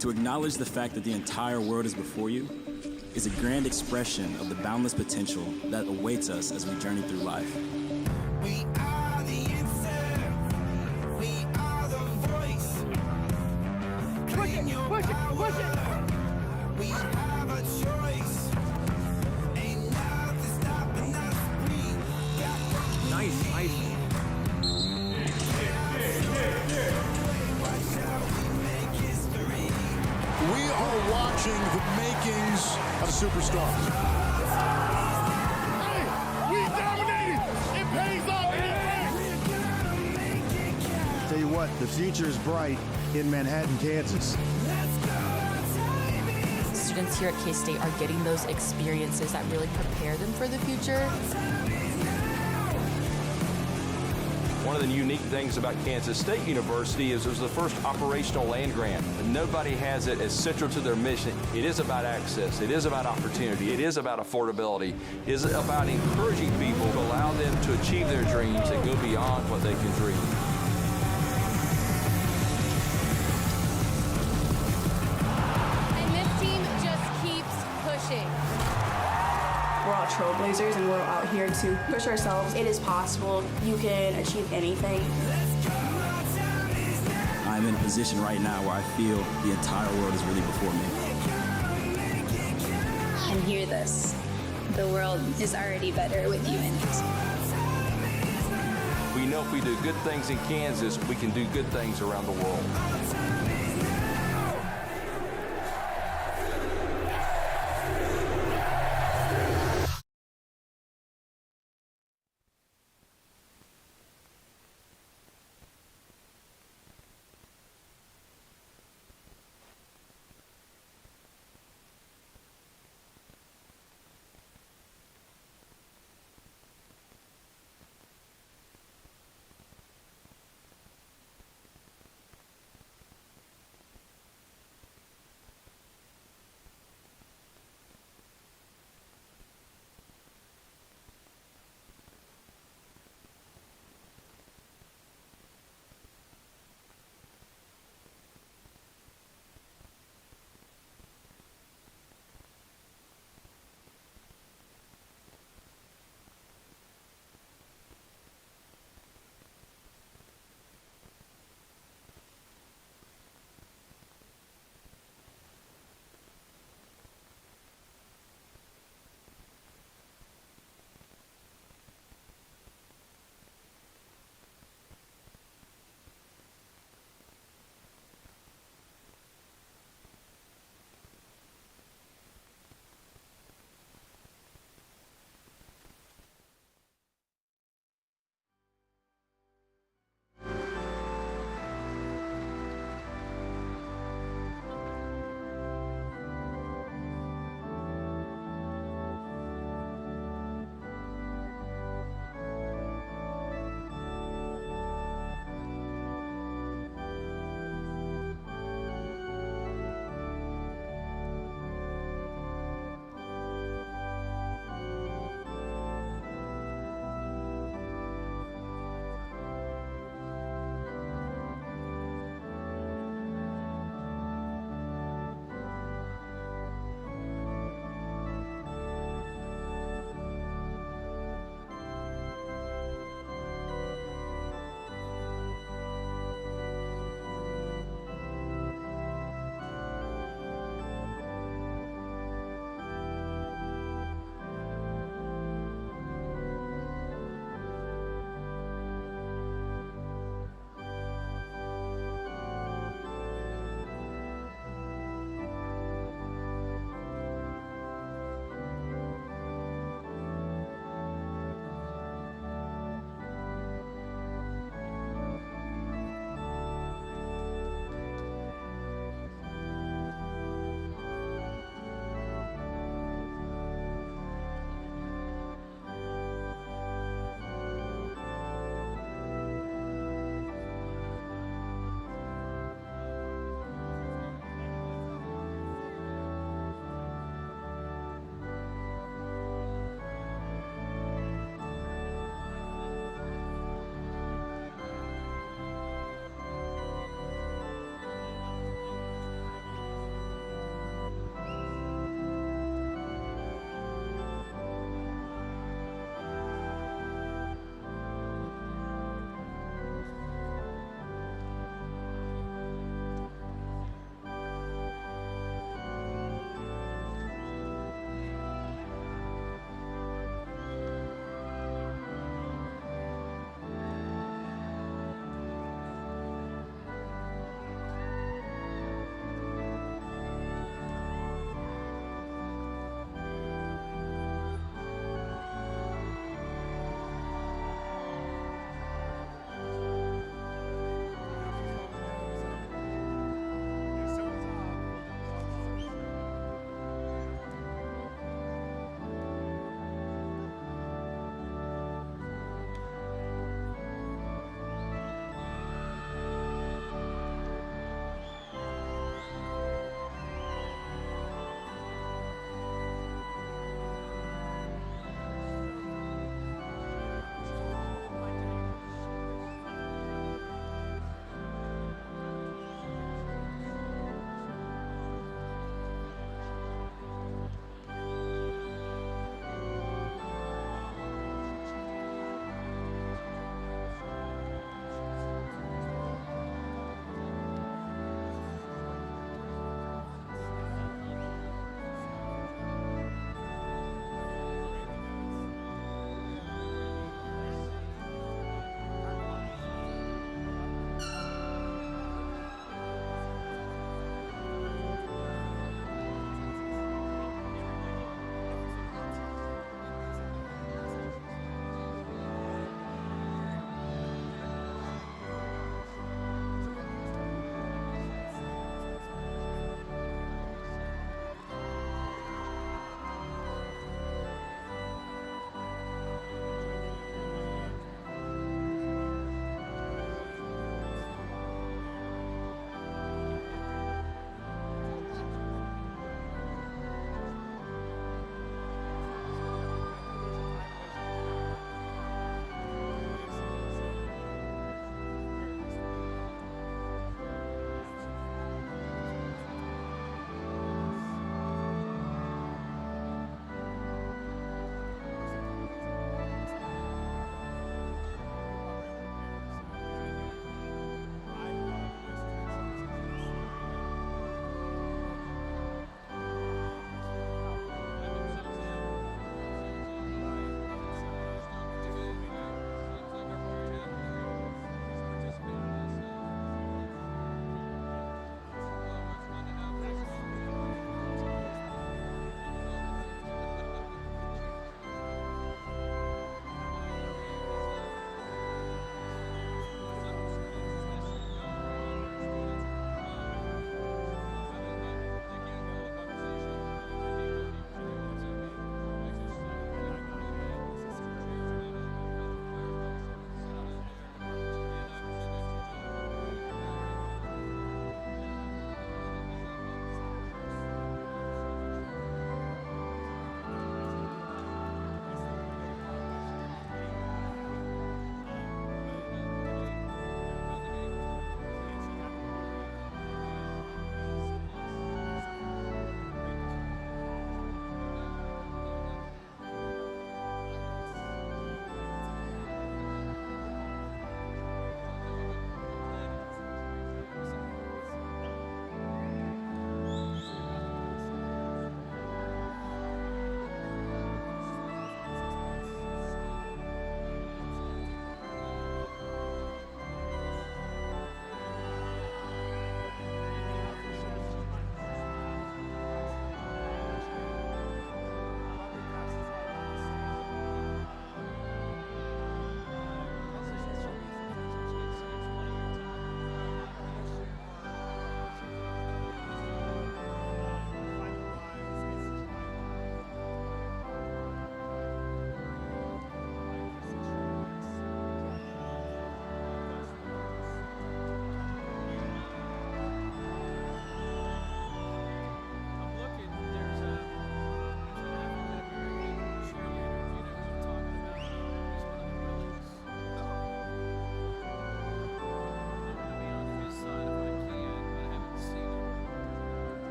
To acknowledge the fact that the entire world is before you is a grand expression of the boundless potential that awaits us as we journey through life. We are the answer. We are the voice. Claim your power. We have a choice. Ain't nothing stopping us. We got Nice. We are watching the makings of superstars. Hey, we dominated. It pays off. Tell you what, the future is bright in Manhattan, Kansas. Students here at K-State are getting those experiences that really prepare them for the future. One of the unique things about Kansas State University is it was the first operational land grant. And nobody has it as central to their mission. It is about access. It is about opportunity. It is about affordability. It is about encouraging people to allow them to achieve their dreams and go beyond what they can dream. And this team just keeps pushing. We're all trailblazers and we're out here to push ourselves. It is possible. You can achieve anything. I'm in a position right now where I feel the entire world is really before me. And hear this. The world is already better with you in it. We know if we do good things in Kansas, we can do good things around the world.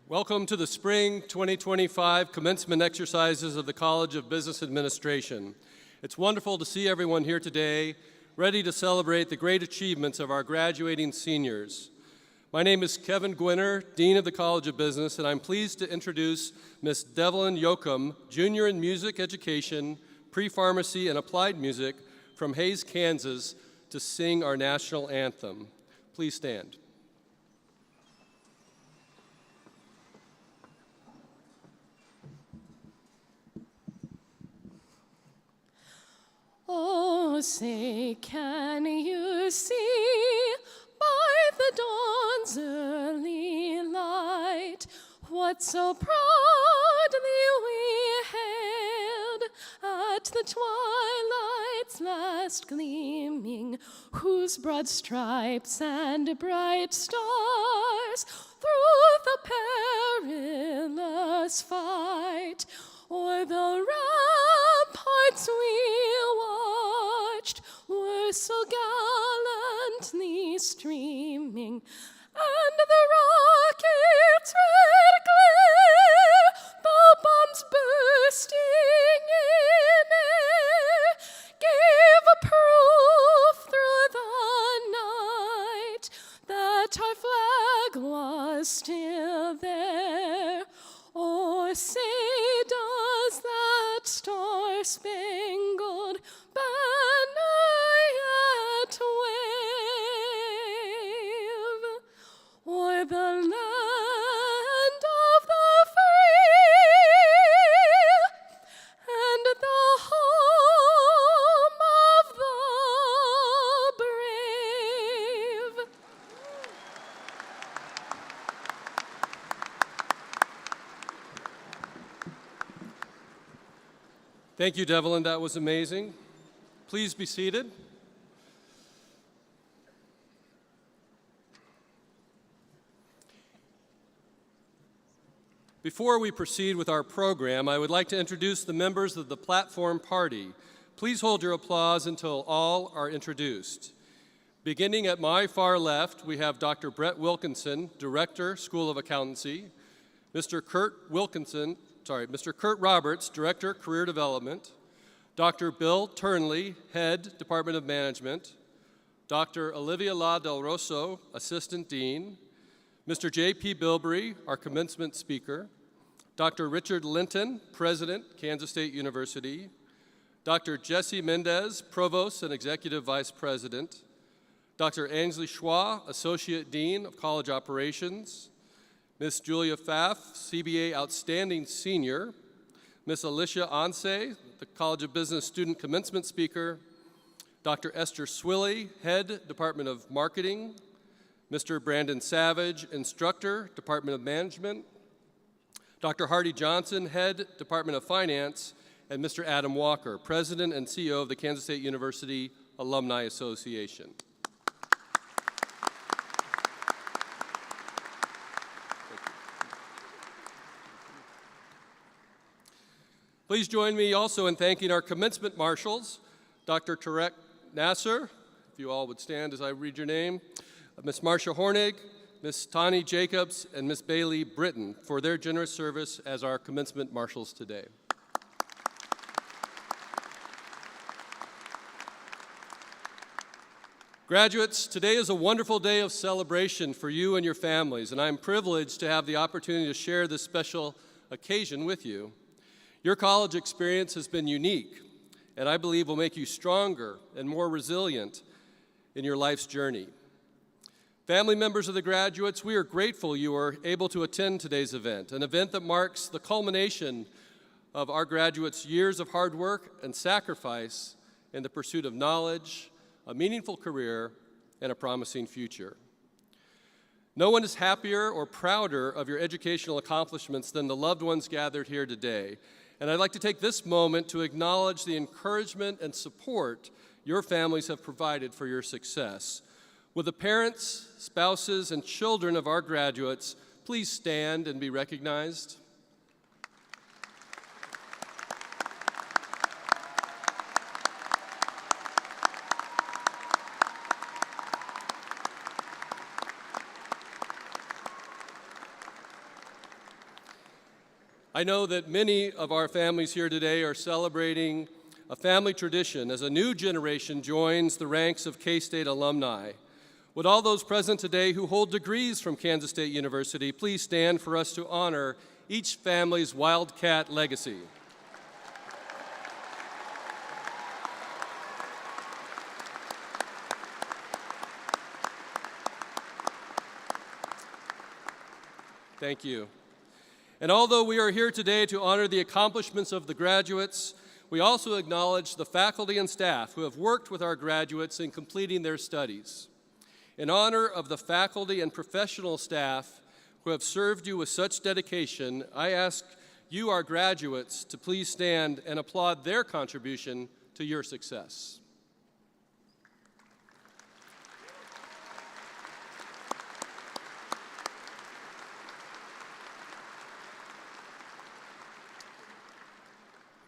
Welcome to the Spring 2025 Commencement exercises of the College of Business Administration. It's wonderful to see everyone here today, ready to celebrate the great achievements of our graduating seniors. My name is Kevin Gwinner, Dean of the College of Business, and I'm pleased to introduce Ms. Devlin Yoakum, Junior in Music Education, Pre-Pharmacy, and Applied Music from Hays, Kansas, to sing our national anthem. Please stand. Oh, say, can you see by the dawn's early light what so proudly we hailed at the twilight's last gleaming, whose broad stripes and bright stars through the perilous fight o'er the ramparts we watched were so gallantly streaming, and the rockets' red glare, the bombs bursting in air, gave a proof through the night that our flag was still there. Oh, say, does that star-spangled banner yet wave o'er the land of the free and the home of the brave? Thank you, Devlin. That was amazing. Please be seated. Before we proceed with our program, I would like to introduce the members of the platform party. Please hold your applause until all are introduced. Beginning at my far left, we have Dr. Brett Wilkinson, Director, School of Accountancy, Mr. Kurt Roberts, Director, Career Development, Dr. Bill Turnley, Head, Department of Management, Dr. Olivia La Del Rosso, Assistant Dean, Mr. J.P. Bilbrey, our commencement speaker, Dr. Richard Linton, President, Kansas State University, Dr. Jesse Mendez, Provost and Executive Vice President, Dr. Ainsley Schwa, Associate Dean of College Operations, Ms. Julia Pfaff, CBA Outstanding Senior, Ms. Alicia Anse, the College of Business Student Commencement Speaker, Dr. Esther Swilley, Head, Department of Marketing, Mr. Brandon Savage, Instructor, Department of Management, Dr. Hardy Johnson, Head, Department of Finance, and Mr. Adam Walker, President and CEO of the Kansas State University Alumni Association. Please join me also in thanking our commencement marshals, Dr. Tarek Nasser, if you all would stand as I read your name, Ms. Marcia Hornig, Ms. Tani Jacobs, and Ms. Bailey Britton for their generous service as our commencement marshals today. Graduates, today is a wonderful day of celebration for you and your families, and I'm privileged to have the opportunity to share this special occasion with you. Your college experience has been unique, and I believe will make you stronger and more resilient in your life's journey. Family members of the graduates, we are grateful you are able to attend today's event, an event that marks the culmination of our graduates' years of hard work and sacrifice in the pursuit of knowledge, a meaningful career, and a promising future. No one is happier or prouder of your educational accomplishments than the loved ones gathered here today. And I'd like to take this moment to acknowledge the encouragement and support your families have provided for your success. Will the parents, spouses, and children of our graduates please stand and be recognized? I know that many of our families here today are celebrating a family tradition as a new generation joins the ranks of K-State alumni. Would all those present today who hold degrees from Kansas State University please stand for us to honor each family's Wildcat legacy. Thank you. And although we are here today to honor the accomplishments of the graduates, we also acknowledge the faculty and staff who have worked with our graduates in completing their studies. In honor of the faculty and professional staff who have served you with such dedication, I ask you, our graduates, to please stand and applaud their contribution to your success.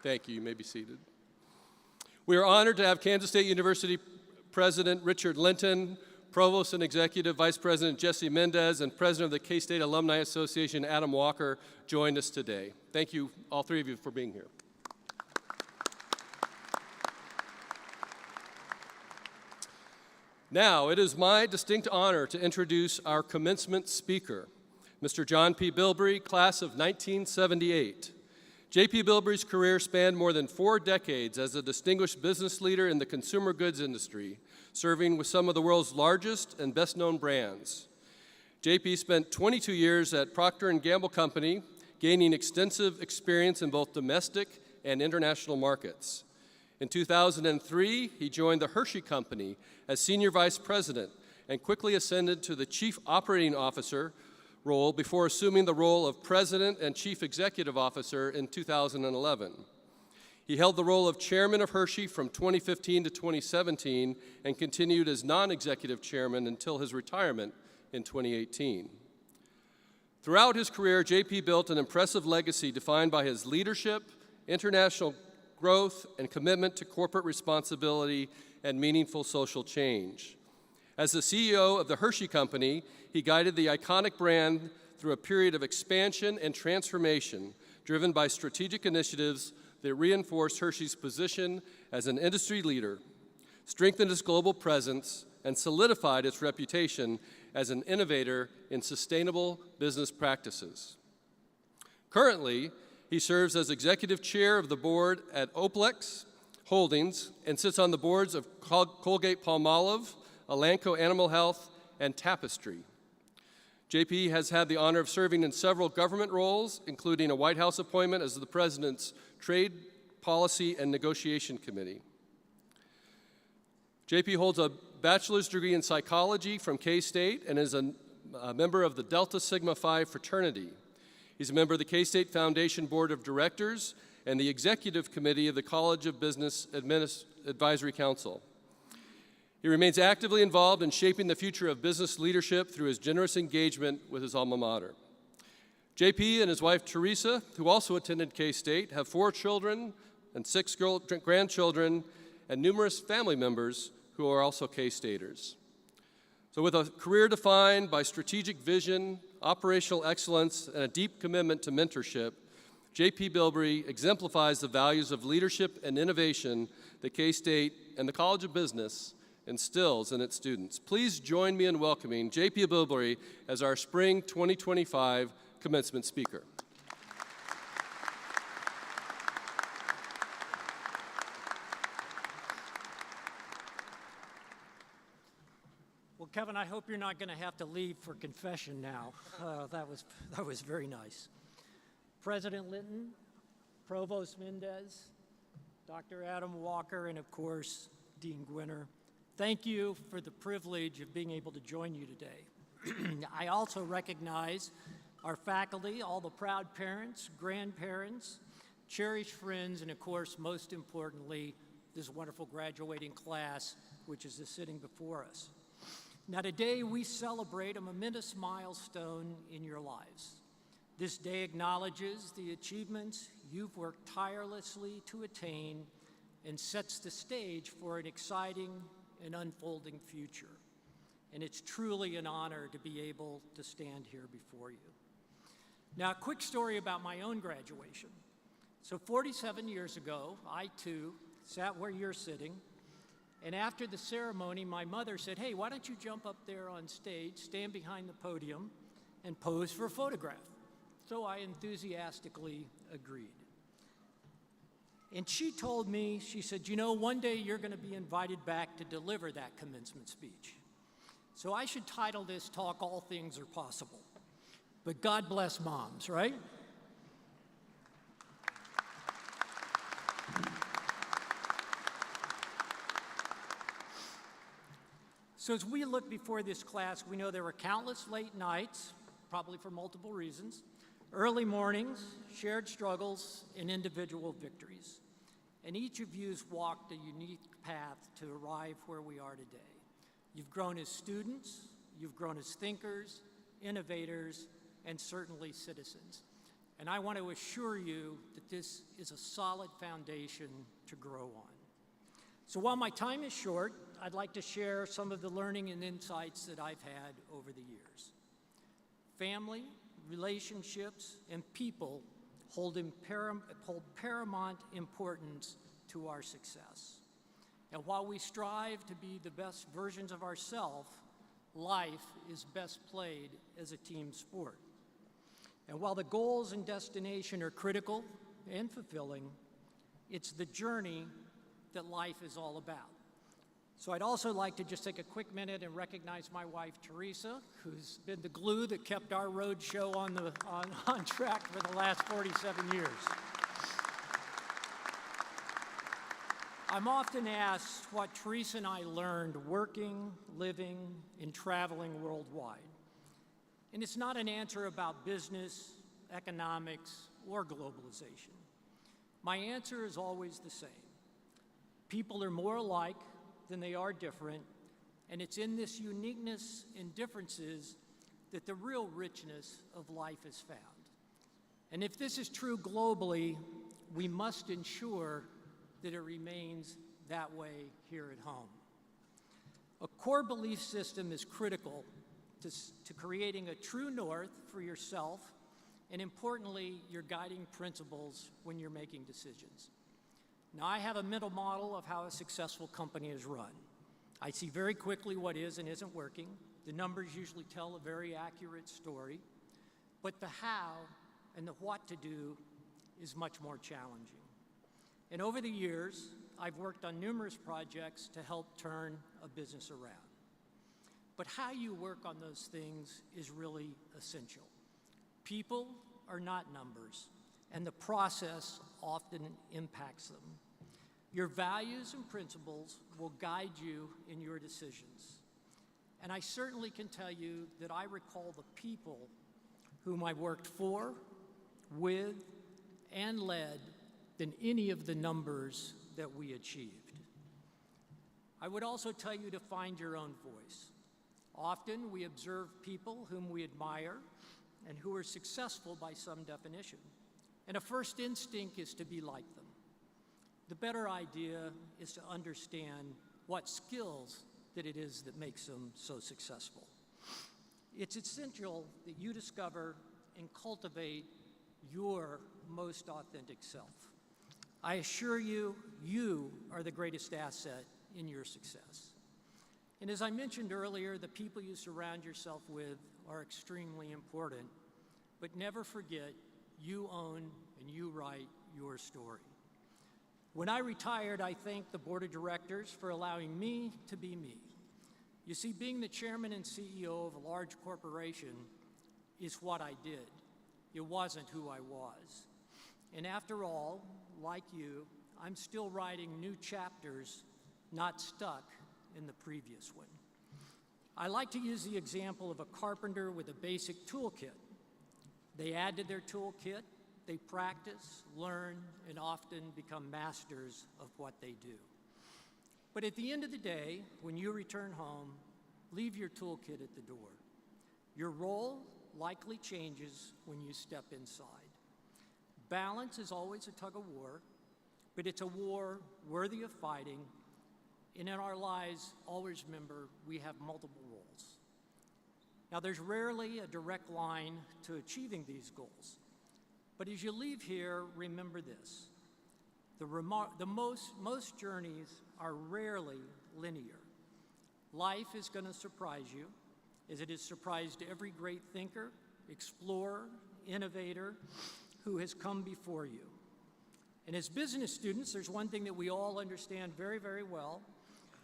Thank you. You may be seated. We are honored to have Kansas State University President Richard Linton, Provost and Executive Vice President Jesse Mendez, and President of the K-State Alumni Association, Adam Walker, join us today. Thank you, all three of you, for being here. Now, it is my distinct honor to introduce our commencement speaker, Mr. John P. Bilbrey, class of 1978. J.P. Bilbrey's career spanned more than 4 decades as a distinguished business leader in the consumer goods industry, serving with some of the world's largest and best-known brands. J.P. spent 22 years at Procter & Gamble Company, gaining extensive experience in both domestic and international markets. In 2003, he joined the Hershey Company as Senior Vice President and quickly ascended to the Chief Operating Officer role before assuming the role of President and Chief Executive Officer in 2011. He held the role of Chairman of Hershey from 2015 to 2017 and continued as non-executive chairman until his retirement in 2018. Throughout his career, JP built an impressive legacy defined by his leadership, international growth, and commitment to corporate responsibility and meaningful social change. As the CEO of the Hershey Company, he guided the iconic brand through a period of expansion and transformation driven by strategic initiatives that reinforced Hershey's position as an industry leader, strengthened its global presence, and solidified its reputation as an innovator in sustainable business practices. Currently, he serves as executive chair of the board at Oplex Holdings and sits on the boards of Colgate-Palmolive, Elanco Animal Health, and Tapestry. JP has had the honor of serving in several government roles, including a White House appointment as the President's Trade Policy and Negotiation Committee. JP holds a bachelor's degree in psychology from K-State and is a member of the Delta Sigma Phi fraternity. He's a member of the K-State Foundation Board of Directors and the Executive Committee of the College of Business Advisory Council. He remains actively involved in shaping the future of business leadership through his generous engagement with his alma mater. JP and his wife Teresa, who also attended K-State, have 4 children and 6 grandchildren and numerous family members who are also K-Staters. So with a career defined by strategic vision, operational excellence, and a deep commitment to mentorship, J.P. Bilbrey exemplifies the values of leadership and innovation that K-State and the College of Business instills in its students. Please join me in welcoming J.P. Bilbrey as our Spring 2025 commencement speaker. Well, Kevin, I hope you're not going to have to leave for confession now. That was very nice. President Linton, Provost Mendez, Dr. Adam Walker, and of course, Dean Gwinner, thank you for the privilege of being able to join you today. I also recognize our faculty, all the proud parents, grandparents, cherished friends, and of course, most importantly, this wonderful graduating class, which is sitting before us. Now today we celebrate a momentous milestone in your lives. This day acknowledges the achievements you've worked tirelessly to attain and sets the stage for an exciting and unfolding future. And it's truly an honor to be able to stand here before you. Now, a quick story about my own graduation. So 47 years ago, I too sat where you're sitting, and after the ceremony, my mother said, "Hey, why don't you jump up there on stage, stand behind the podium, and pose for a photograph?" So I enthusiastically agreed. And she told me, she said, "You know, one day you're going to be invited back to deliver that commencement speech. So I should title this talk, 'All Things Are Possible.' But God bless moms, right?" So as we look before this class, we know there were countless late nights, probably for multiple reasons, early mornings, shared struggles, and individual victories. And each of you's walked a unique path to arrive where we are today. You've grown as students, you've grown as thinkers, innovators, and certainly citizens. And I want to assure you that this is a solid foundation to grow on. So while my time is short, I'd like to share some of the learning and insights that I've had over the years. Family, relationships, and people hold paramount importance to our success. And while we strive to be the best versions of ourselves, life is best played as a team sport. And while the goals and destination are critical and fulfilling, it's the journey that life is all about. So I'd also like to just take a quick minute and recognize my wife, Teresa, who's been the glue that kept our road show on track for the last 47 years. I'm often asked what Teresa and I learned working, living, and traveling worldwide. And it's not an answer about business, economics, or globalization. My answer is always the same. People are more alike than they are different, and it's in this uniqueness and differences that the real richness of life is found. And if this is true globally, we must ensure that it remains that way here at home. A core belief system is critical to creating a true north for yourself, and importantly, your guiding principles when you're making decisions. Now, I have a mental model of how a successful company is run. I see very quickly what is and isn't working. The numbers usually tell a very accurate story, but the how and the what to do is much more challenging. And over the years, I've worked on numerous projects to help turn a business around. But how you work on those things is really essential. People are not numbers, and the process often impacts them. Your values and principles will guide you in your decisions. And I certainly can tell you that I recall the people whom I worked for, with, and led than any of the numbers that we achieved. I would also tell you to find your own voice. Often we observe people whom we admire and who are successful by some definition. And a first instinct is to be like them. The better idea is to understand what skills that it is that makes them so successful. It's essential that you discover and cultivate your most authentic self. I assure you, you are the greatest asset in your success. And as I mentioned earlier, the people you surround yourself with are extremely important, but never forget you own and you write your story. When I retired, I thanked the board of directors for allowing me to be me. You see, being the chairman and CEO of a large corporation is what I did. It wasn't who I was. And after all, like you, I'm still writing new chapters, not stuck in the previous one. I like to use the example of a carpenter with a basic toolkit. They add to their toolkit, they practice, learn, and often become masters of what they do. But at the end of the day, when you return home, leave your toolkit at the door. Your role likely changes when you step inside. Balance is always a tug of war, but it's a war worthy of fighting. And in our lives, always remember we have multiple roles. Now, there's rarely a direct line to achieving these goals. But as you leave here, remember this. Most journeys are rarely linear. Life is going to surprise you, as it has surprised every great thinker, explorer, innovator who has come before you. And as business students, there's one thing that we all understand very, very well,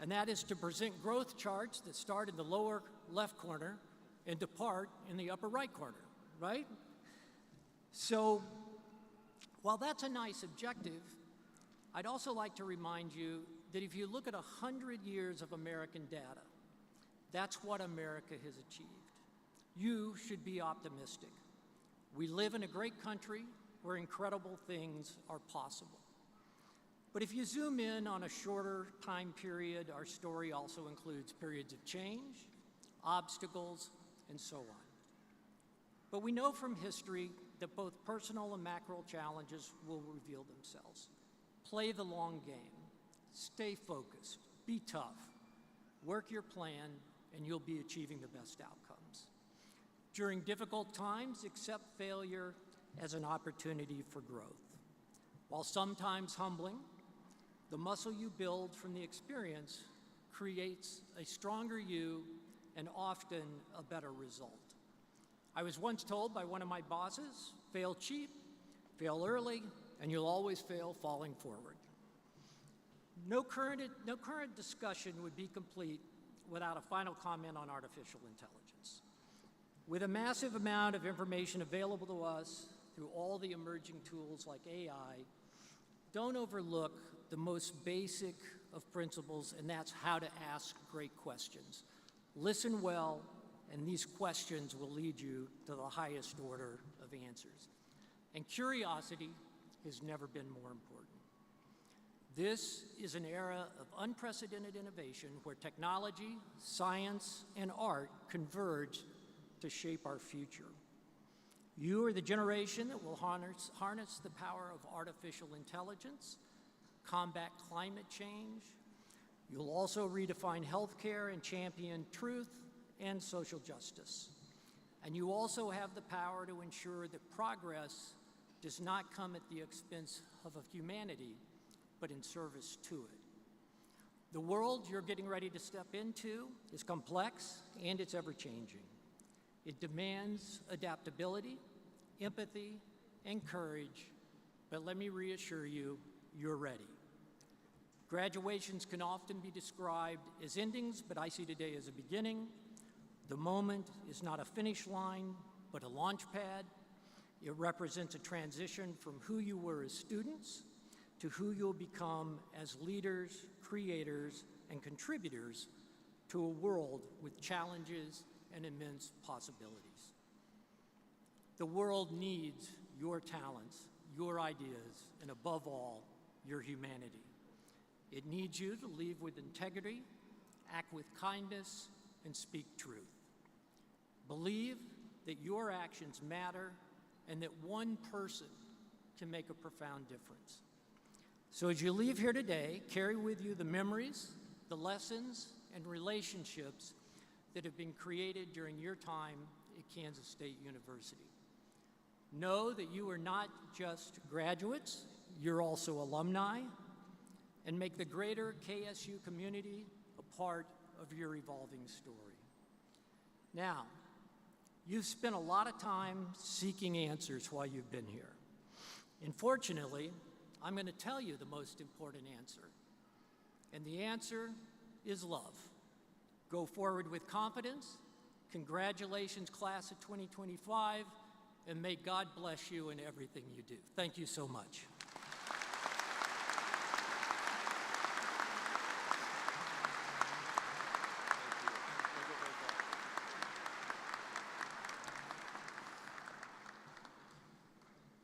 and that is to present growth charts that start in the lower left corner and depart in the upper right corner, right? So, while that's a nice objective, I'd also like to remind you that if you look at 100 years of American data, that's what America has achieved. You should be optimistic. We live in a great country where incredible things are possible. But if you zoom in on a shorter time period, our story also includes periods of change, obstacles, and so on. But we know from history that both personal and macro challenges will reveal themselves. Play the long game. Stay focused. Be tough. Work your plan, and you'll be achieving the best outcomes. During difficult times, accept failure as an opportunity for growth. While sometimes humbling, the muscle you build from the experience creates a stronger you and often a better result. I was once told by one of my bosses, fail cheap, fail early, and you'll always fail falling forward. No current discussion would be complete without a final comment on artificial intelligence. With a massive amount of information available to us through all the emerging tools like AI, don't overlook the most basic of principles, and that's how to ask great questions. Listen well, and these questions will lead you to the highest order of answers. And curiosity has never been more important. This is an era of unprecedented innovation where technology, science, and art converge to shape our future. You are the generation that will harness the power of artificial intelligence, combat climate change. You'll also redefine healthcare and champion truth and social justice. And you also have the power to ensure that progress does not come at the expense of humanity, but in service to it. The world you're getting ready to step into is complex and it's ever-changing. It demands adaptability, empathy, and courage, but let me reassure you, you're ready. Graduations can often be described as endings, but I see today as a beginning. The moment is not a finish line, but a launch pad. It represents a transition from who you were as students to who you'll become as leaders, creators, and contributors to a world with challenges and immense possibilities. The world needs your talents, your ideas, and above all, your humanity. It needs you to lead with integrity, act with kindness, and speak truth. Believe that your actions matter and that one person can make a profound difference. So as you leave here today, carry with you the memories, the lessons, and relationships that have been created during your time at Kansas State University. Know that you are not just graduates, you're also alumni, and make the greater KSU community a part of your evolving story. Now, you've spent a lot of time seeking answers while you've been here. Unfortunately, I'm going to tell you the most important answer, and the answer is love. Go forward with confidence. Congratulations, class of 2025, and may God bless you in everything you do. Thank you so much.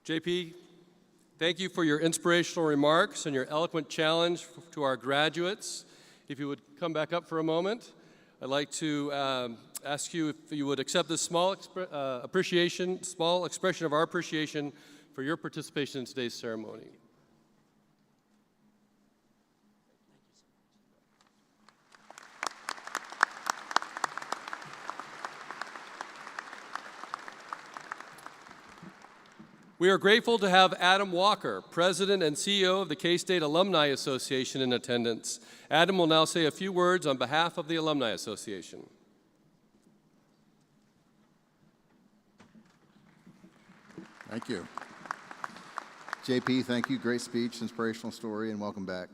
JP, thank you for your inspirational remarks and your eloquent challenge to our graduates. If you would come back up for a moment, I'd like to ask you if you would accept this small expression of our appreciation for your participation in today's ceremony. We are grateful to have Adam Walker, President and CEO of the K-State Alumni Association, in attendance. Adam will now say a few words on behalf of the Alumni Association. Thank you. JP, thank you. Great speech, inspirational story, and welcome back.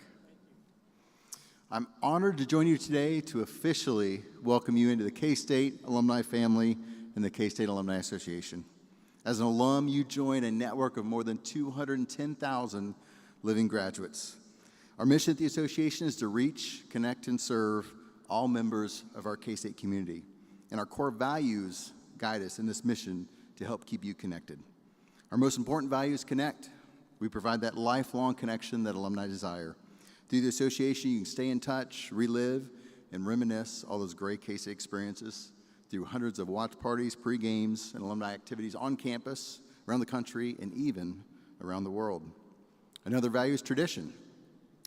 I'm honored to join you today to officially welcome you into the K-State alumni family and the K-State Alumni Association. As an alum, you join a network of more than 210,000 living graduates. Our mission at the association is to reach, connect, and serve all members of our K-State community. And our core values guide us in this mission to help keep you connected. Our most important value is connect. We provide that lifelong connection that alumni desire. Through the association, you can stay in touch, relive, and reminisce all those great K-State experiences through hundreds of watch parties, pre-games, and alumni activities on campus, around the country, and even around the world. Another value is tradition,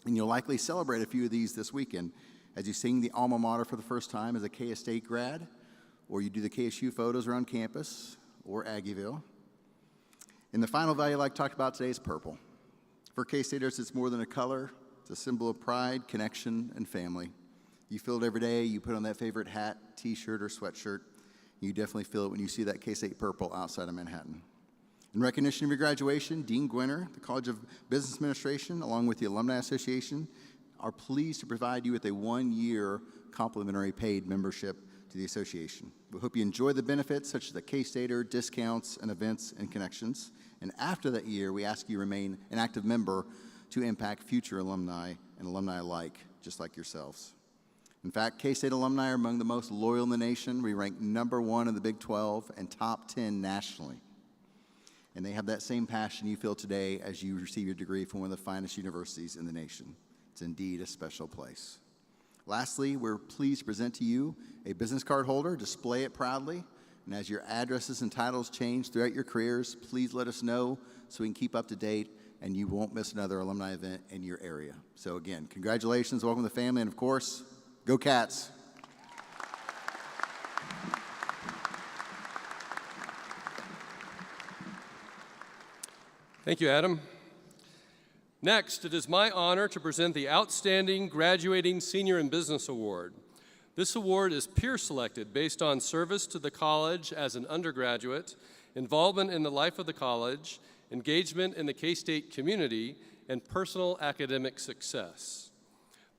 and you'll likely celebrate a few of these this weekend as you sing the alma mater for the first time as a K-State grad, or you do the KSU photos around campus, or Aggieville. And the final value I'd like to talk about today is purple. For K-Staters, it's more than a color. It's a symbol of pride, connection, and family. You feel it every day. You put on that favorite hat, t-shirt, or sweatshirt. You definitely feel it when you see that K-State purple outside of Manhattan. In recognition of your graduation, Dean Gwinner, the College of Business Administration, along with the Alumni Association, are pleased to provide you with a one-year complimentary paid membership to the association. We hope you enjoy the benefits such as the K-Stater, discounts, and events and connections. And after that year, we ask you to remain an active member to impact future alumni and alumni alike, just like yourselves. In fact, K-State alumni are among the most loyal in the nation. We rank #1 in the Big 12 and top 10 nationally. And they have that same passion you feel today as you receive your degree from one of the finest universities in the nation. It's indeed a special place. Lastly, we're pleased to present to you a business card holder. Display it proudly. And as your addresses and titles change throughout your careers, please let us know so we can keep up to date and you won't miss another alumni event in your area. So again, congratulations, welcome to the family, and of course, go Cats. Thank you, Adam. Next, it is my honor to present the Outstanding Graduating Senior in Business Award. This award is peer-selected based on service to the college as an undergraduate, involvement in the life of the college, engagement in the K-State community, and personal academic success.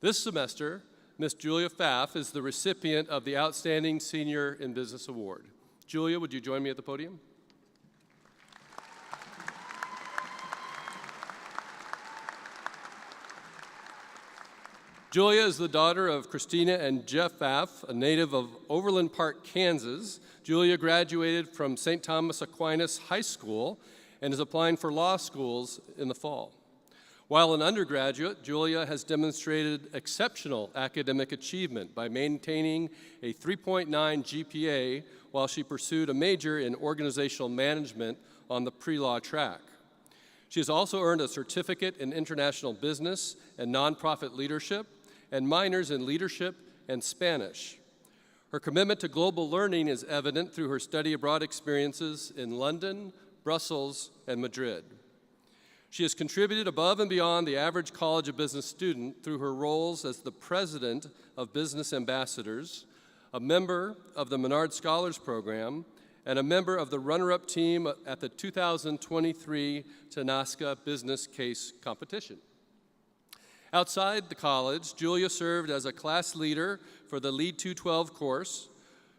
This semester, Ms. Julia Pfaff is the recipient of the Outstanding Senior in Business Award. Julia, would you join me at the podium? Julia is the daughter of Christina and Jeff Pfaff, a native of Overland Park, Kansas. Julia graduated from St. Thomas Aquinas High School and is applying for law schools in the fall. While an undergraduate, Julia has demonstrated exceptional academic achievement by maintaining a 3.9 GPA while she pursued a major in organizational management on the pre-law track. She has also earned a certificate in international business and nonprofit leadership and minors in leadership and Spanish. Her commitment to global learning is evident through her study abroad experiences in London, Brussels, and Madrid. She has contributed above and beyond the average College of Business student through her roles as the president of Business Ambassadors, a member of the Menard Scholars Program, and a member of the runner-up team at the 2023 Tanasca Business Case Competition. Outside the college, Julia served as a class leader for the Lead 212 course,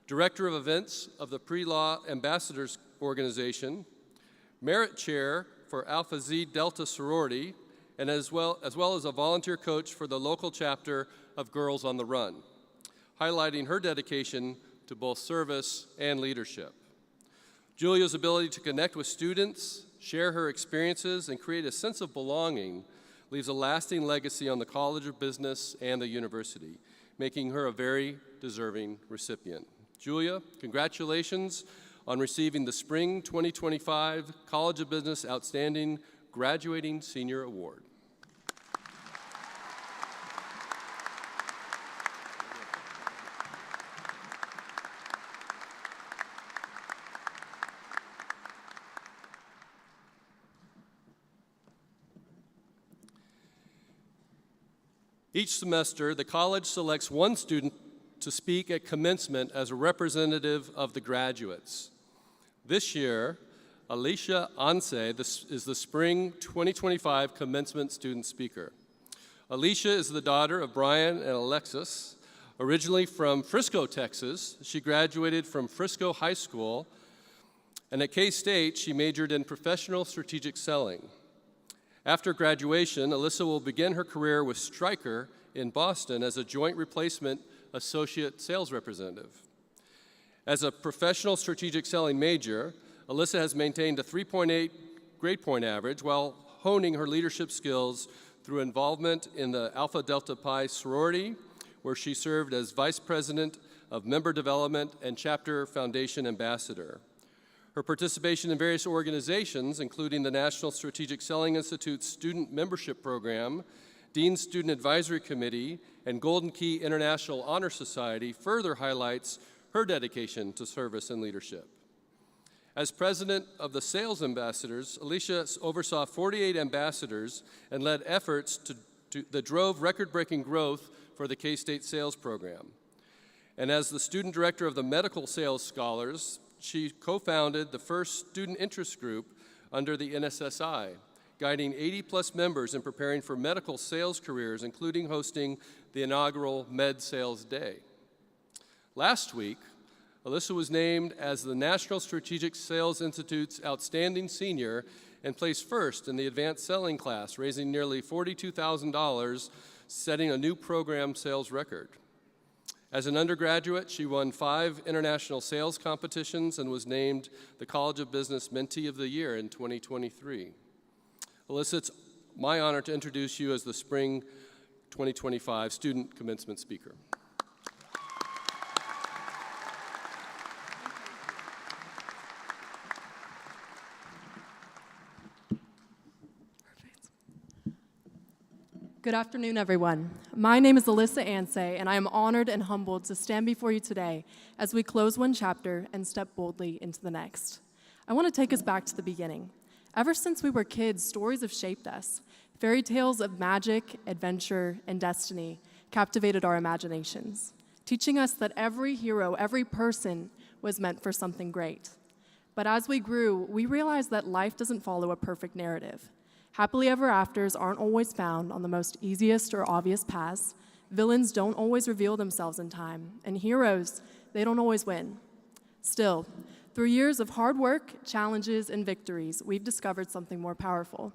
director of events of the Pre-Law Ambassadors Organization, merit chair for Alpha Xi Delta sorority, and as well as a volunteer coach for the local chapter of Girls on the Run, highlighting her dedication to both service and leadership. Julia's ability to connect with students, share her experiences, and create a sense of belonging leaves a lasting legacy on the College of Business and the university, making her a very deserving recipient. Julia, congratulations on receiving the Spring 2025 College of Business Outstanding Graduating Senior Award. Each semester, the college selects one student to speak at commencement as a representative of the graduates. This year, Alicia Anse is the spring 2025 commencement student speaker. Alicia is the daughter of Brian and Alexis. Originally from Frisco, Texas, she graduated from Frisco High School, and at K-State, she majored in professional strategic selling. After graduation, Alyssa will begin her career with Stryker in Boston as a joint replacement associate sales representative. As a professional strategic selling major, Alyssa has maintained a 3.8 grade point average while honing her leadership skills through involvement in the Alpha Delta Pi sorority, where she served as Vice President of Member Development and Chapter Foundation Ambassador. Her participation in various organizations, including the National Strategic Selling Institute's Student Membership Program, Dean Student Advisory Committee, and Golden Key International Honor Society, further highlights her dedication to service and leadership. As president of the Sales Ambassadors, Alicia oversaw 48 ambassadors and led efforts that drove record-breaking growth for the K-State sales program. And as the student director of the Medical Sales Scholars, she co-founded the first student interest group under the NSSI, guiding 80-plus members in preparing for medical sales careers, including hosting the inaugural Med Sales Day. Last week, Alyssa was named as the National Strategic Sales Institute's Outstanding Senior and placed first in the advanced selling class, raising nearly $42,000, setting a new program sales record. As an undergraduate, she won 5 international sales competitions and was named the College of Business Mentee of the Year in 2023. Alyssa, it's my honor to introduce you as the Spring 2025 Student Commencement Speaker. Good afternoon, everyone. My name is Alyssa Anse, and I am honored and humbled to stand before you today as we close one chapter and step boldly into the next. I want to take us back to the beginning. Ever since we were kids, stories have shaped us. Fairy tales of magic, adventure, and destiny captivated our imaginations, teaching us that every hero, every person was meant for something great. But as we grew, we realized that life doesn't follow a perfect narrative. Happily ever afters aren't always found on the most easiest or obvious paths. Villains don't always reveal themselves in time. And heroes, they don't always win. Still, through years of hard work, challenges, and victories, we've discovered something more powerful.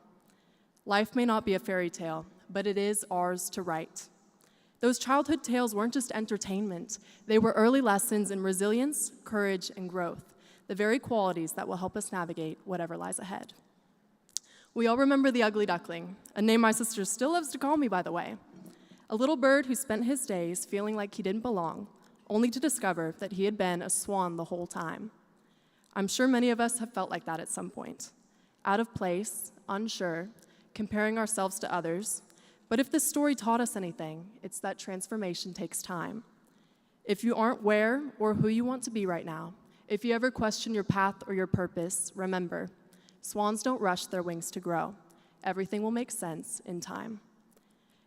Life may not be a fairy tale, but it is ours to write. Those childhood tales weren't just entertainment. They were early lessons in resilience, courage, and growth, the very qualities that will help us navigate whatever lies ahead. We all remember the ugly duckling, a name my sister still loves to call me, by the way. A little bird who spent his days feeling like he didn't belong, only to discover that he had been a swan the whole time. I'm sure many of us have felt like that at some point. Out of place, unsure, comparing ourselves to others. But if this story taught us anything, it's that transformation takes time. If you aren't where or who you want to be right now, if you ever question your path or your purpose, remember, swans don't rush their wings to grow. Everything will make sense in time.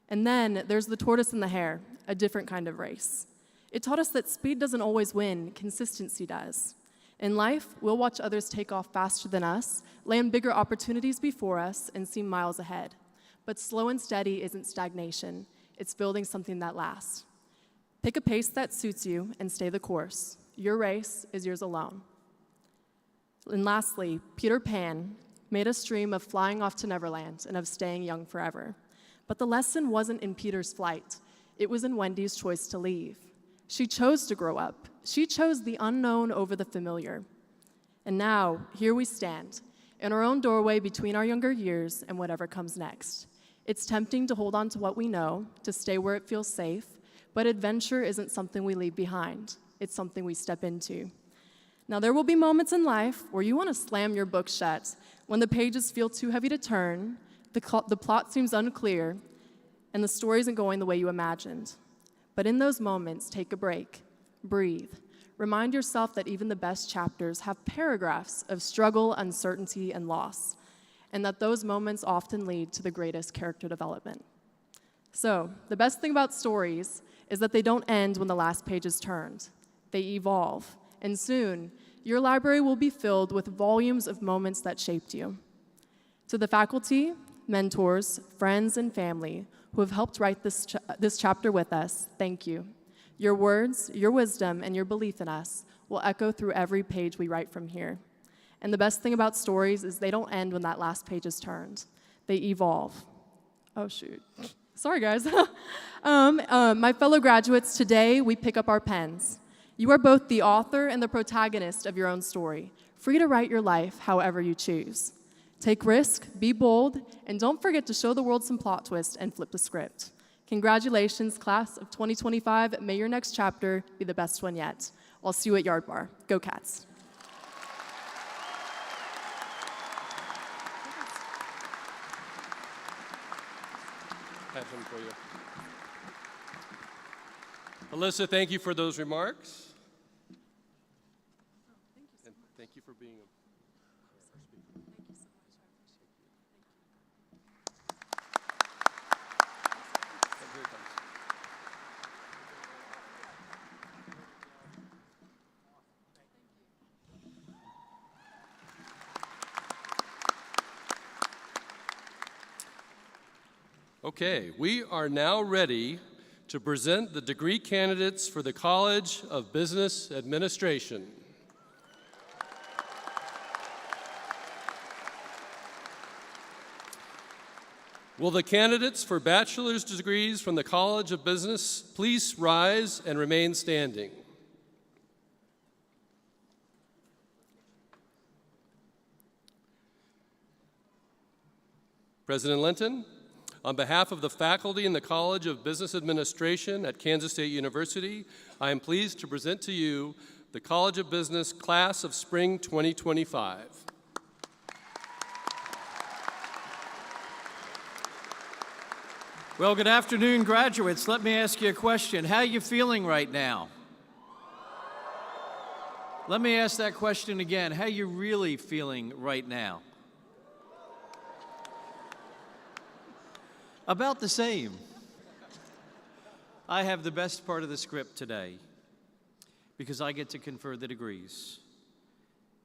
And then there's the tortoise and the hare, a different kind of race. It taught us that speed doesn't always win, consistency does. In life, we'll watch others take off faster than us, land bigger opportunities before us, and seem miles ahead. But slow and steady isn't stagnation. It's building something that lasts. Pick a pace that suits you and stay the course. Your race is yours alone. And lastly, Peter Pan made us dream of flying off to Neverland and of staying young forever. But the lesson wasn't in Peter's flight. It was in Wendy's choice to leave. She chose to grow up. She chose the unknown over the familiar. And now, here we stand, in our own doorway between our younger years and whatever comes next. It's tempting to hold on to what we know, to stay where it feels safe, but adventure isn't something we leave behind. It's something we step into. Now, there will be moments in life where you want to slam your book shut, when the pages feel too heavy to turn, the plot seems unclear, and the story isn't going the way you imagined. But in those moments, take a break, breathe. Remind yourself that even the best chapters have paragraphs of struggle, uncertainty, and loss, and that those moments often lead to the greatest character development. So, the best thing about stories is that they don't end when the last page is turned. They evolve, and soon, your library will be filled with volumes of moments that shaped you. To the faculty, mentors, friends, and family who have helped write this chapter with us, thank you. Your words, your wisdom, and your belief in us will echo through every page we write from here. And the best thing about stories is they don't end when that last page is turned. They evolve. Oh, shoot. Sorry, guys. My fellow graduates, today we pick up our pens. You are both the author and the protagonist of your own story, free to write your life however you choose. Take risk, be bold, and don't forget to show the world some plot twists and flip the script. Congratulations, class of 2025. May your next chapter be the best one yet. I'll see you at Yard Bar. Go Cats. I have some for you. Alyssa, thank you for those remarks. And thank you for being a first speaker. Thank you so much. I appreciate it. Here it comes. Okay, we are now ready to present the degree candidates for the College of Business Administration. Will the candidates for bachelor's degrees from the College of Business please rise and remain standing? President Linton, on behalf of the faculty in the College of Business Administration at Kansas State University, I am pleased to present to you the College of Business Class of Spring 2025. Well, good afternoon, graduates. Let me ask you a question. How are you feeling right now? Let me ask that question again. How are you really feeling right now? About the same. I have the best part of the script today because I get to confer the degrees.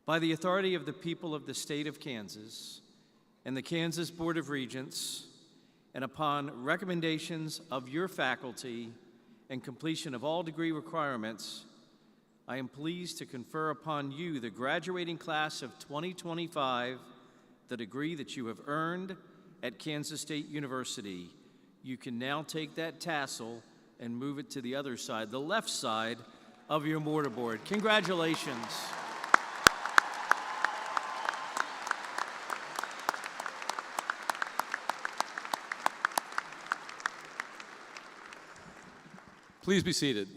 By the authority of the people of the state of Kansas and the Kansas Board of Regents, and upon recommendations of your faculty and completion of all degree requirements, I am pleased to confer upon you, the graduating class of 2025, the degree that you have earned at Kansas State University. You can now take that tassel and move it to the other side, the left side of your mortarboard. Congratulations. Please be seated.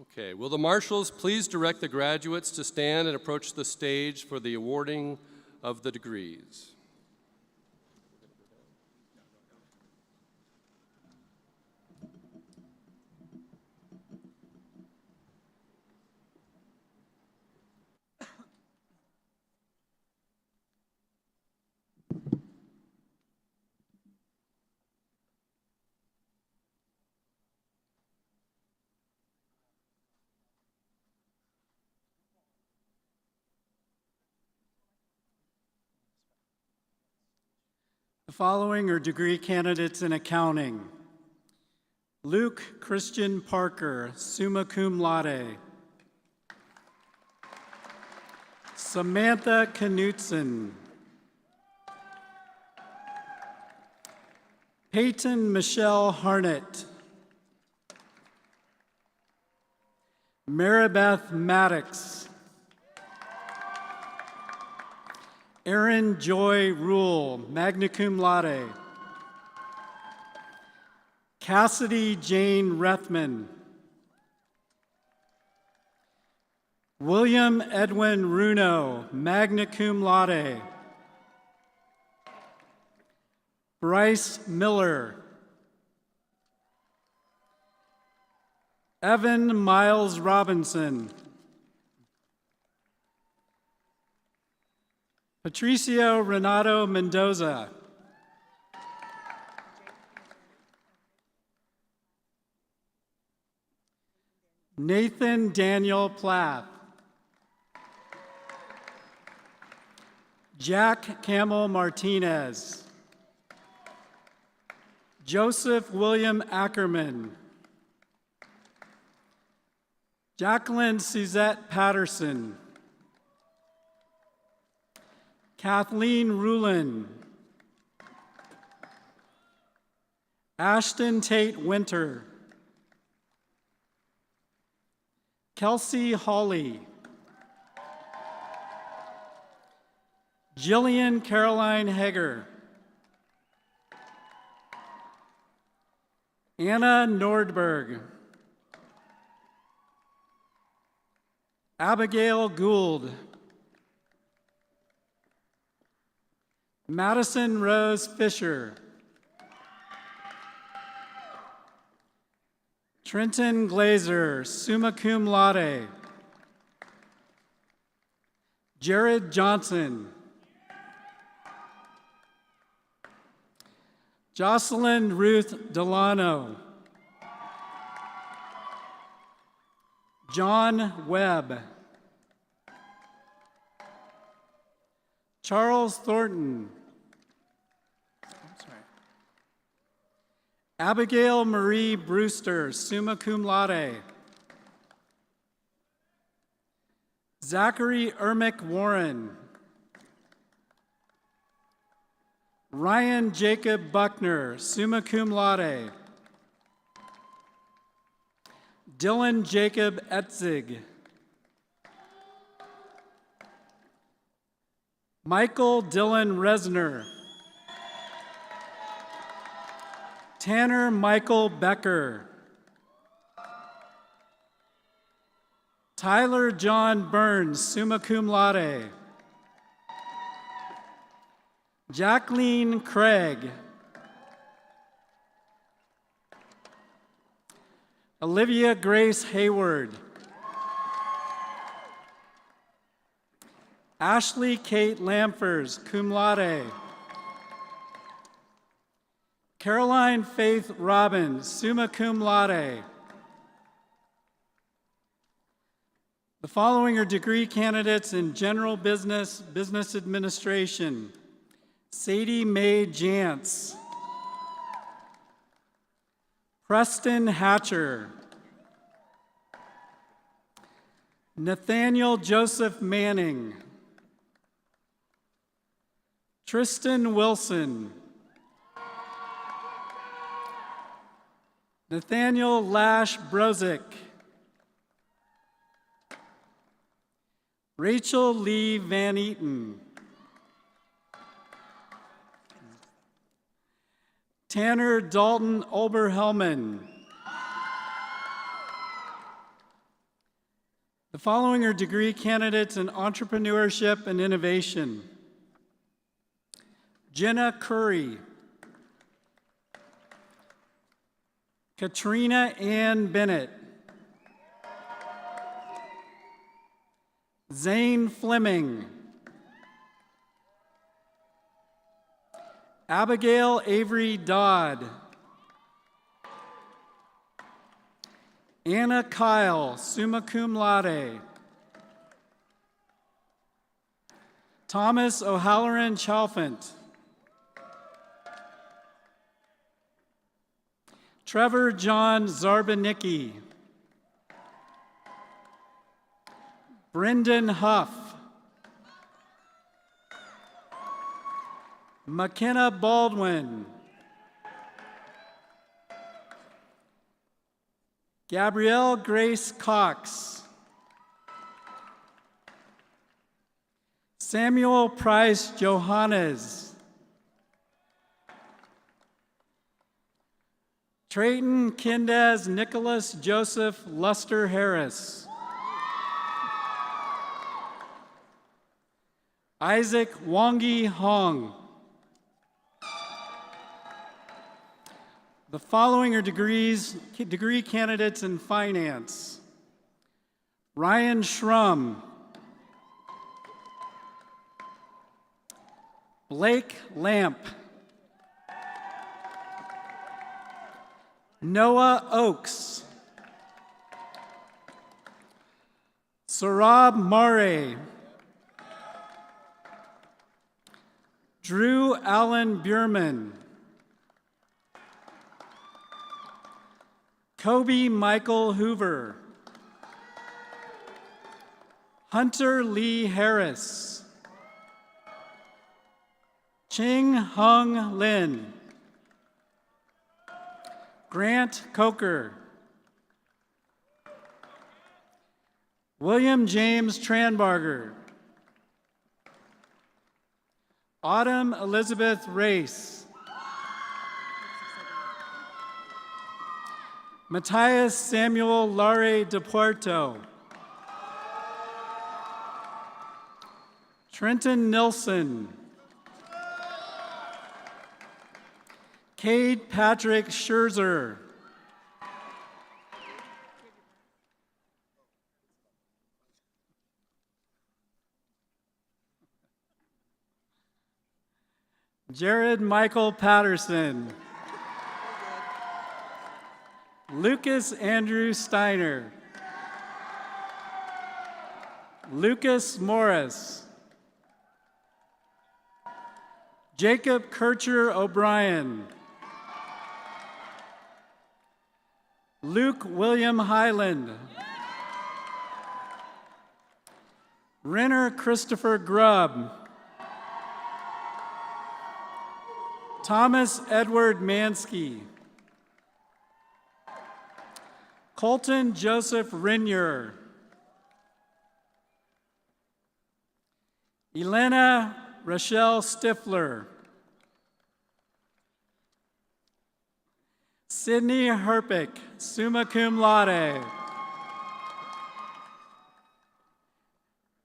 Okay, will the marshals please direct the graduates to stand and approach the stage for the awarding of the degrees? The following are degree candidates in accounting. Luke Christian Parker, summa cum laude. Samantha Knutson. Peyton Michelle Harnett. Maribeth Maddox. Erin Joy Rule, magna cum laude. Cassidy Jane Rethman. William Edwin Runo, magna cum laude. Bryce Miller. Evan Miles Robinson. Patricio Renato Mendoza. Nathan Daniel Plath. Jack Camel Martinez. Joseph William Ackerman. Jacqueline Suzette Patterson. Kathleen Rulin. Ashton Tate Winter. Kelsey Hawley. Jillian Caroline Hager. Anna Nordberg. Abigail Gould. Madison Rose Fisher. Trenton Glazer, summa cum laude. Jared Johnson. Jocelyn Ruth Delano. John Webb. Charles Thornton. Abigail Marie Brewster, summa cum laude. Zachary Ermick Warren. Ryan Jacob Buckner, summa cum laude. Dylan Jacob Etzig. Michael Dylan Resner. Tanner Michael Becker. Tyler John Burns, summa cum laude. Jacqueline Craig. Olivia Grace Hayward. Ashley Kate Lamfers, cum laude. Caroline Faith Robbins, summa cum laude. The following are degree candidates in General Business, Business Administration. Sadie Mae Jantz. Preston Hatcher. Nathaniel Joseph Manning. Tristan Wilson. Nathaniel Lash Brozick. Rachel Lee Van Eaton. Tanner Dalton Oberhelman. The following are degree candidates in entrepreneurship and innovation. Jenna Curry. Katrina Ann Bennett. Zane Fleming. Abigail Avery Dodd. Anna Kyle, summa cum laude. Thomas O'Halloran Chalfant. Trevor John Zarbanicki. Brendan Huff. McKenna Baldwin. Gabrielle Grace Cox. Samuel Price Johannes. Trayton Kindez Nicholas Joseph Luster Harris. Isaac Wongi Hong. The following are degree candidates in finance. Ryan Schrum. Blake Lamp. Noah Oakes. Sarab Mare. Drew Allen Bierman. Kobe Michael Hoover. Hunter Lee Harris. Ching Hung Lin. Grant Coker. William James Tranbarger. Autumn Elizabeth Race. Matthias Samuel Lare de Puerto. Trenton Nilsson. Cade Patrick Scherzer. Jared Michael Patterson. Lucas Andrew Steiner. Lucas Morris. Jacob Kircher O'Brien. Luke William Highland. Renner Christopher Grubb. Thomas Edward Mansky. Colton Joseph Rinier. Elena Rochelle Stifler. Sydney Herpick, summa cum laude.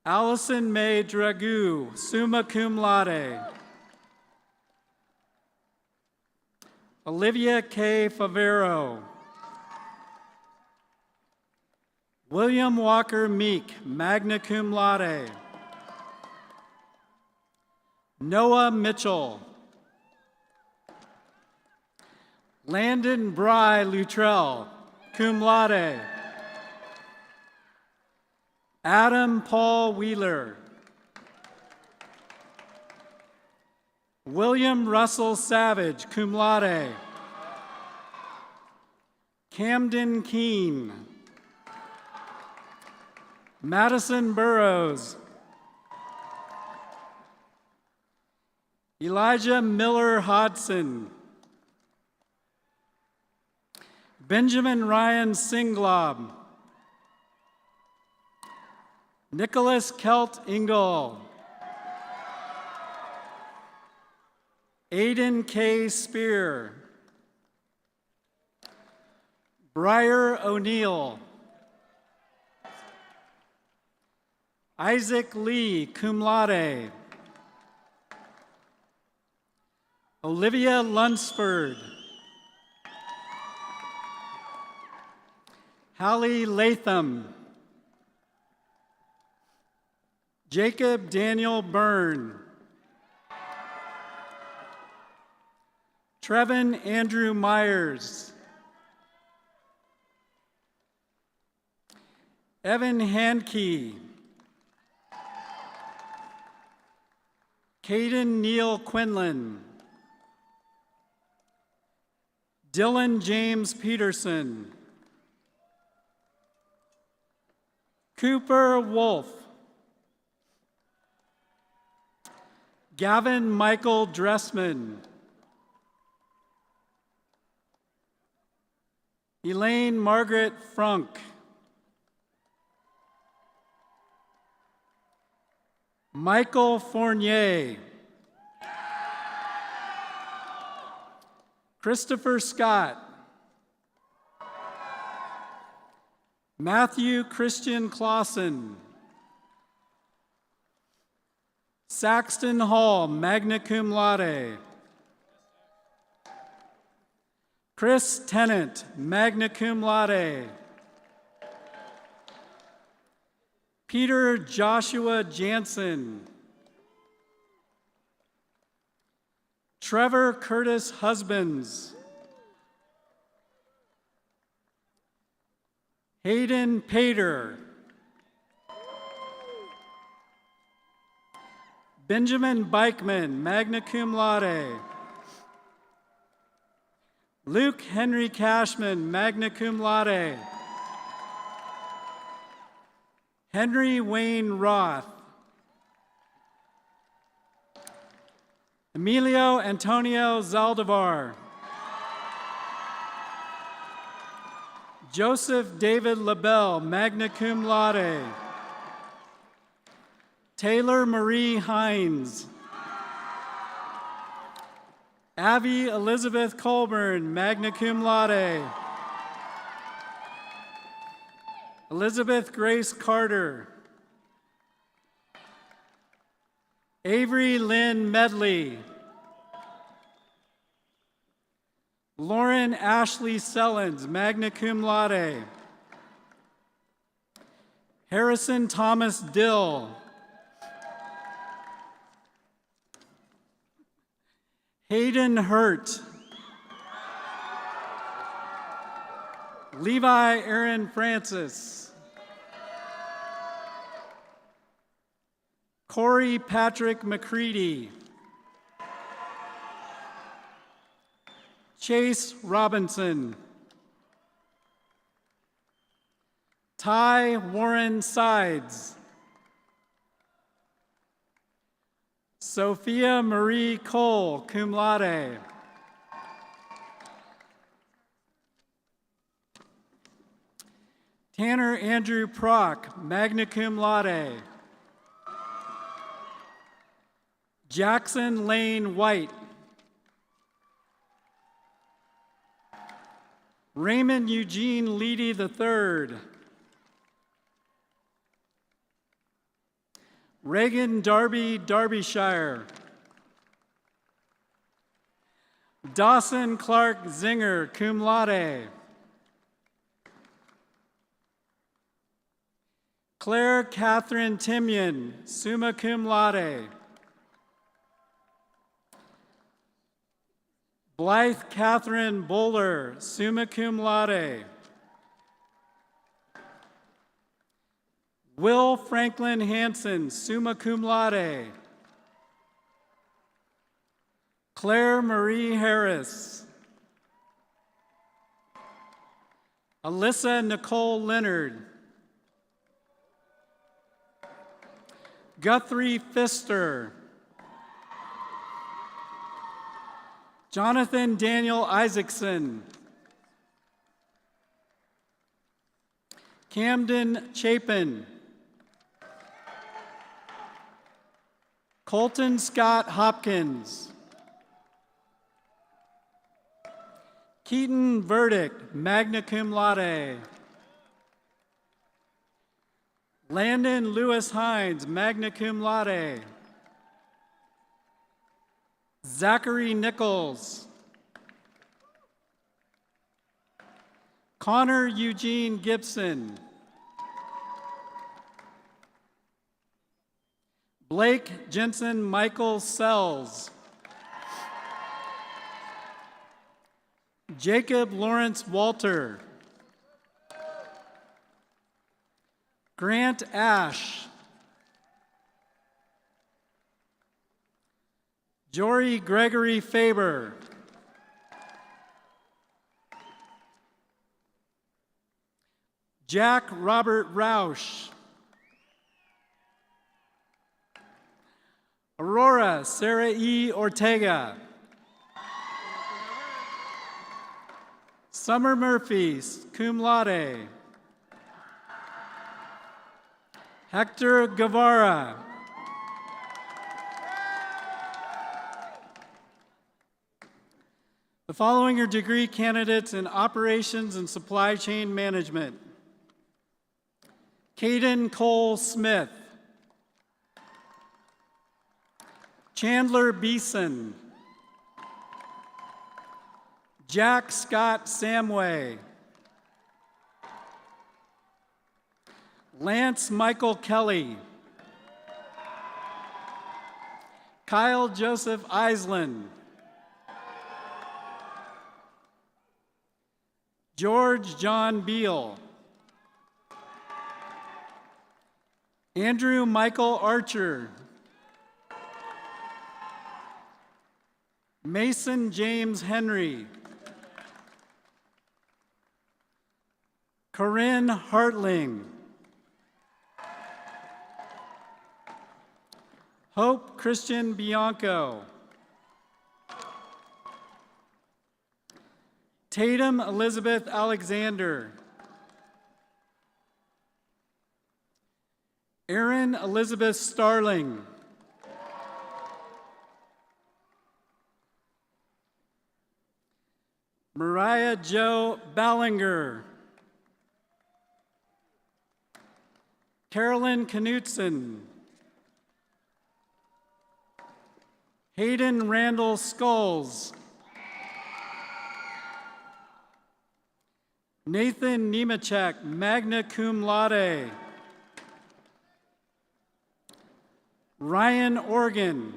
Allison May Dragoo, summa cum laude. Olivia K. Favero. William Walker Meek, magna cum laude. Noah Mitchell. Landon Bry Luttrell, cum laude. Adam Paul Wheeler. William Russell Savage, cum laude. Camden Keene. Madison Burrows. Elijah Miller Hodson. Benjamin Ryan Singlob. Nicholas Kelt Ingle. Aiden K. Spear. Briar O'Neill. Isaac Lee, cum laude. Olivia Lunsford. Hallie Latham. Jacob Daniel Byrne. Trevin Andrew Myers. Evan Handke. Caden Neal Quinlan. Dylan James Peterson. Cooper Wolf. Gavin Michael Dressman. Elaine Margaret Frunk. Michael Fournier. Christopher Scott. Matthew Christian Clausen. Saxton Hall, magna cum laude. Chris Tennant, magna cum laude. Peter Joshua Jansen. Trevor Curtis Husbands. Hayden Pater. Benjamin Bikeman, magna cum laude. Luke Henry Cashman, magna cum laude. Henry Wayne Roth. Emilio Antonio Zaldivar. Joseph David LaBelle, magna cum laude. Taylor Marie Hines. Abby Elizabeth Colburn, magna cum laude. Elizabeth Grace Carter. Avery Lynn Medley. Lauren Ashley Sellens, magna cum laude. Harrison Thomas Dill. Hayden Hurt. Levi Aaron Francis. Corey Patrick McCready. Chase Robinson. Ty Warren Sides. Sophia Marie Cole, cum laude. Tanner Andrew Prock, magna cum laude. Jackson Lane White. Raymond Eugene Leedy III. Reagan Darby Derbyshire. Dawson Clark Zinger, cum laude. Claire Catherine Timian, summa cum laude. Blythe Catherine Bowler, summa cum laude. Will Franklin Hanson, summa cum laude. Claire Marie Harris. Alyssa Nicole Leonard. Guthrie Pfister. Jonathan Daniel Isaacson. Camden Chapin. Colton Scott Hopkins. Keaton Verdict, magna cum laude. Landon Lewis Hines, magna cum laude. Zachary Nichols. Connor Eugene Gibson. Blake Jensen Michael Sells. Jacob Lawrence Walter. Grant Ash. Jory Gregory Faber. Jack Robert Roush. Aurora Sarah E. Ortega. Summer Murphy, cum laude. Hector Guevara. The following are degree candidates in Operations and Supply Chain Management. Caden Cole Smith. Chandler Beeson. Jack Scott Samway. Lance Michael Kelly. Kyle Joseph Island. George John Beal. Andrew Michael Archer. Mason James Henry. Corinne Hartling. Hope Christian Bianco. Tatum Elizabeth Alexander. Erin Elizabeth Starling. Mariah Jo Ballinger. Carolyn Knutson. Hayden Randall Skulls. Nathan Nemechek, magna cum laude. Ryan Organ.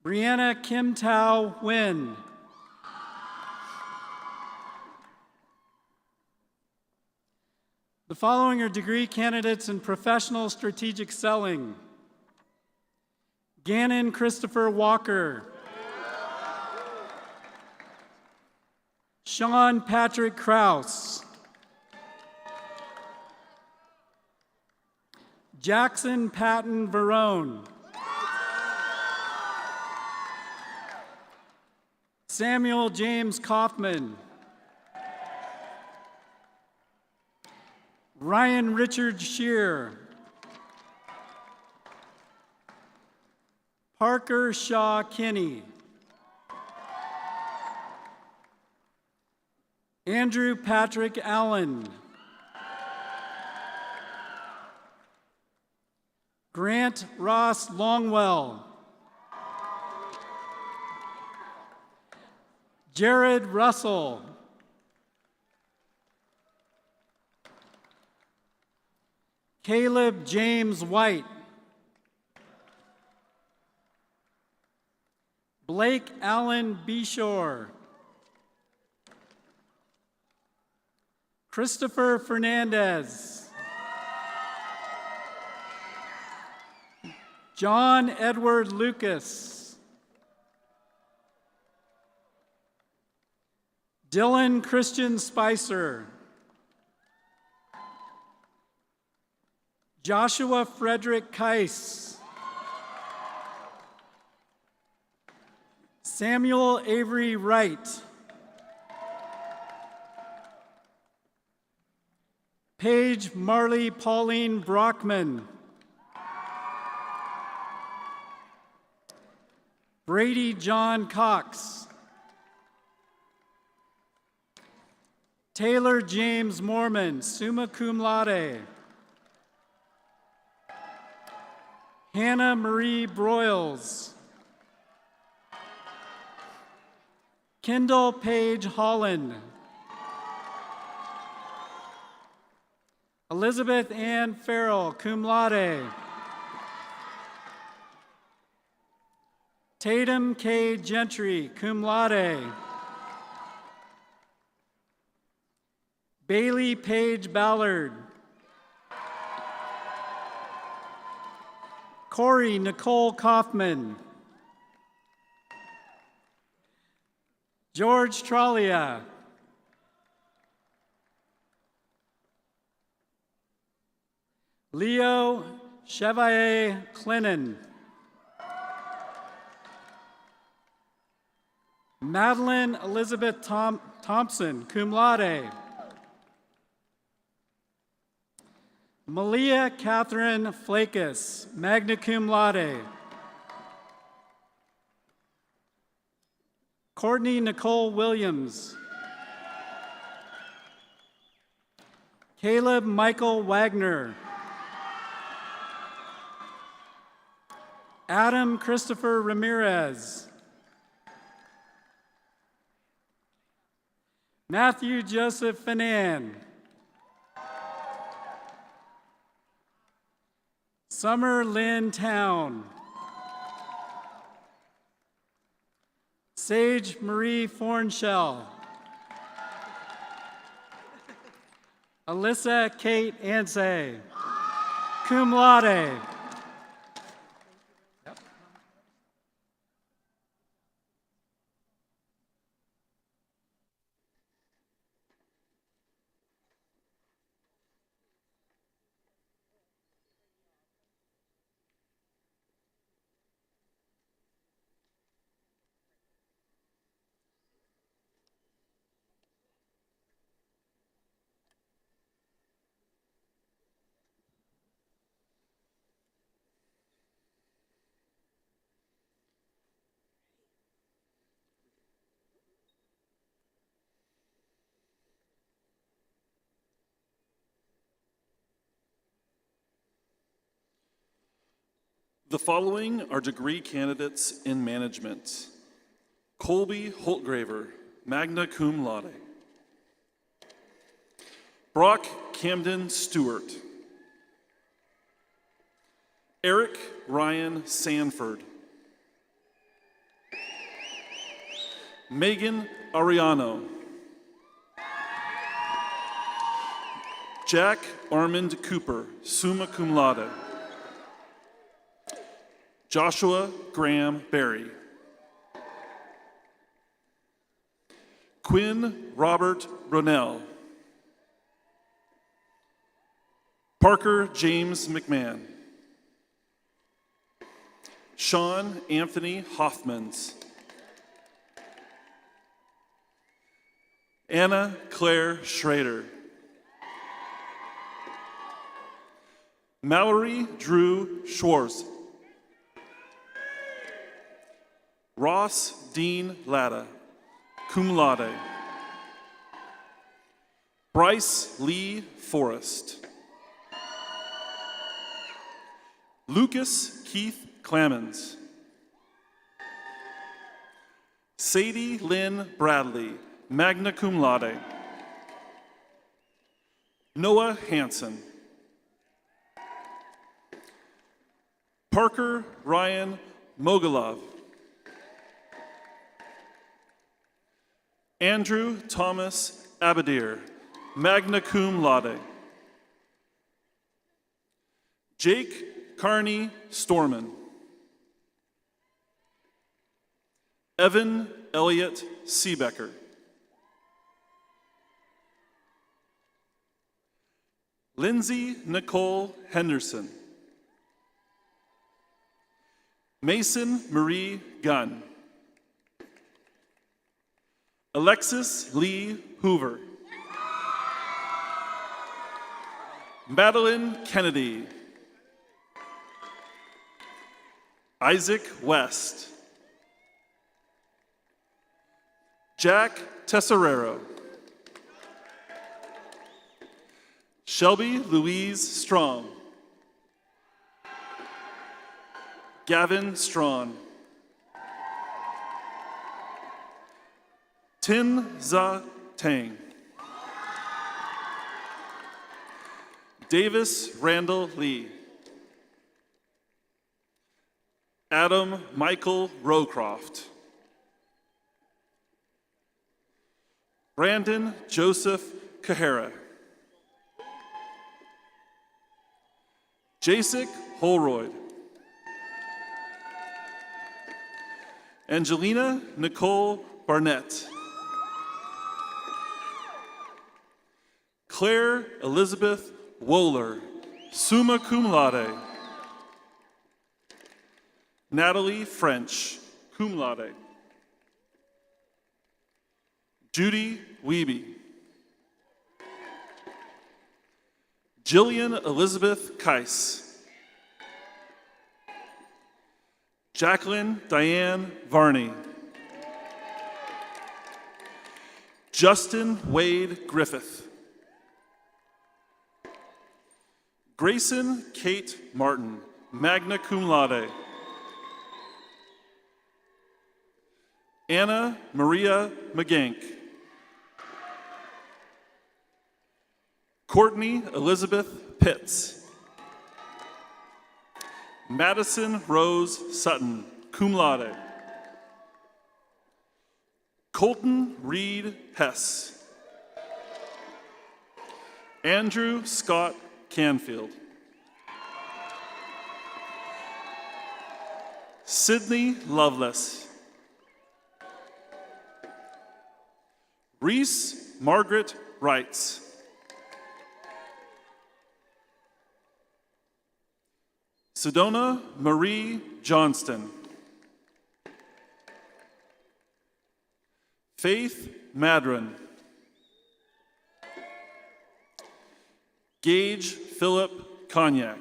Brianna Kim Tao Nguyen. The following are degree candidates in professional strategic selling. Gannon Christopher Walker. Sean Patrick Krause. Jackson Patton Verone. Samuel James Kaufman. Ryan Richard Shear. Parker Shaw Kinney. Andrew Patrick Allen. Grant Ross Longwell. Jared Russell. Caleb James White. Blake Allen Beshore. Christopher Fernandez. John Edward Lucas. Dylan Christian Spicer. Joshua Frederick Keiss. Samuel Avery Wright. Paige Marley Pauline Brockman. Brady John Cox. Taylor James Mormon, summa cum laude. Hannah Marie Broyles. Kendall Page Holland. Elizabeth Ann Farrell, cum laude. Tatum K. Gentry, cum laude. Bailey Page Ballard. Corey Nicole Kaufman. George Trollia. Leo Chevalier Clinton. Madeline Elizabeth Thompson, cum laude. Malia Catherine Flakus, magna cum laude. Courtney Nicole Williams. Caleb Michael Wagner. Adam Christopher Ramirez. Matthew Joseph Finan. Summer Lynn Town. Sage Marie Fornshell. Alyssa Kate Ansay, cum laude. The following are degree candidates in management. Colby Holtgraver, magna cum laude. Brock Camden Stewart. Eric Ryan Sanford. Megan Ariano. Jack Armand Cooper, summa cum laude. Joshua Graham Berry. Quinn Robert Ronell. Parker James McMahon. Sean Anthony Hoffmans. Anna Claire Schrader. Mallory Drew Schwartz. Ross Dean Latta, cum laude. Bryce Lee Forrest. Lucas Keith Clamens. Sadie Lynn Bradley, magna cum laude. Noah Hansen. Parker Ryan Mogalov. Andrew Thomas Abadir, magna cum laude. Jake Carney Storman. Evan Elliott Seebecker. Lindsay Nicole Henderson. Mason Marie Gunn. Alexis Lee Hoover. Madeline Kennedy. Isaac West. Jack Tesserero. Shelby Louise Strong. Gavin Strawn. Tin Za Tang. Davis Randall Lee. Adam Michael Rowcroft. Brandon Joseph Kahara. Jasik Holroyd. Angelina Nicole Barnett. Claire Elizabeth Wohler, summa cum laude. Natalie French, cum laude. Judy Wiebe. Jillian Elizabeth Keiss. Jacqueline Diane Varney. Justin Wade Griffith. Grayson Kate Martin, magna cum laude. Anna Maria McGank. Courtney Elizabeth Pitts. Madison Rose Sutton, cum laude. Colton Reed Hess. Andrew Scott Canfield. Sydney Loveless. Reese Margaret Wrights. Sedona Marie Johnston. Faith Madron. Gage Philip Cognac.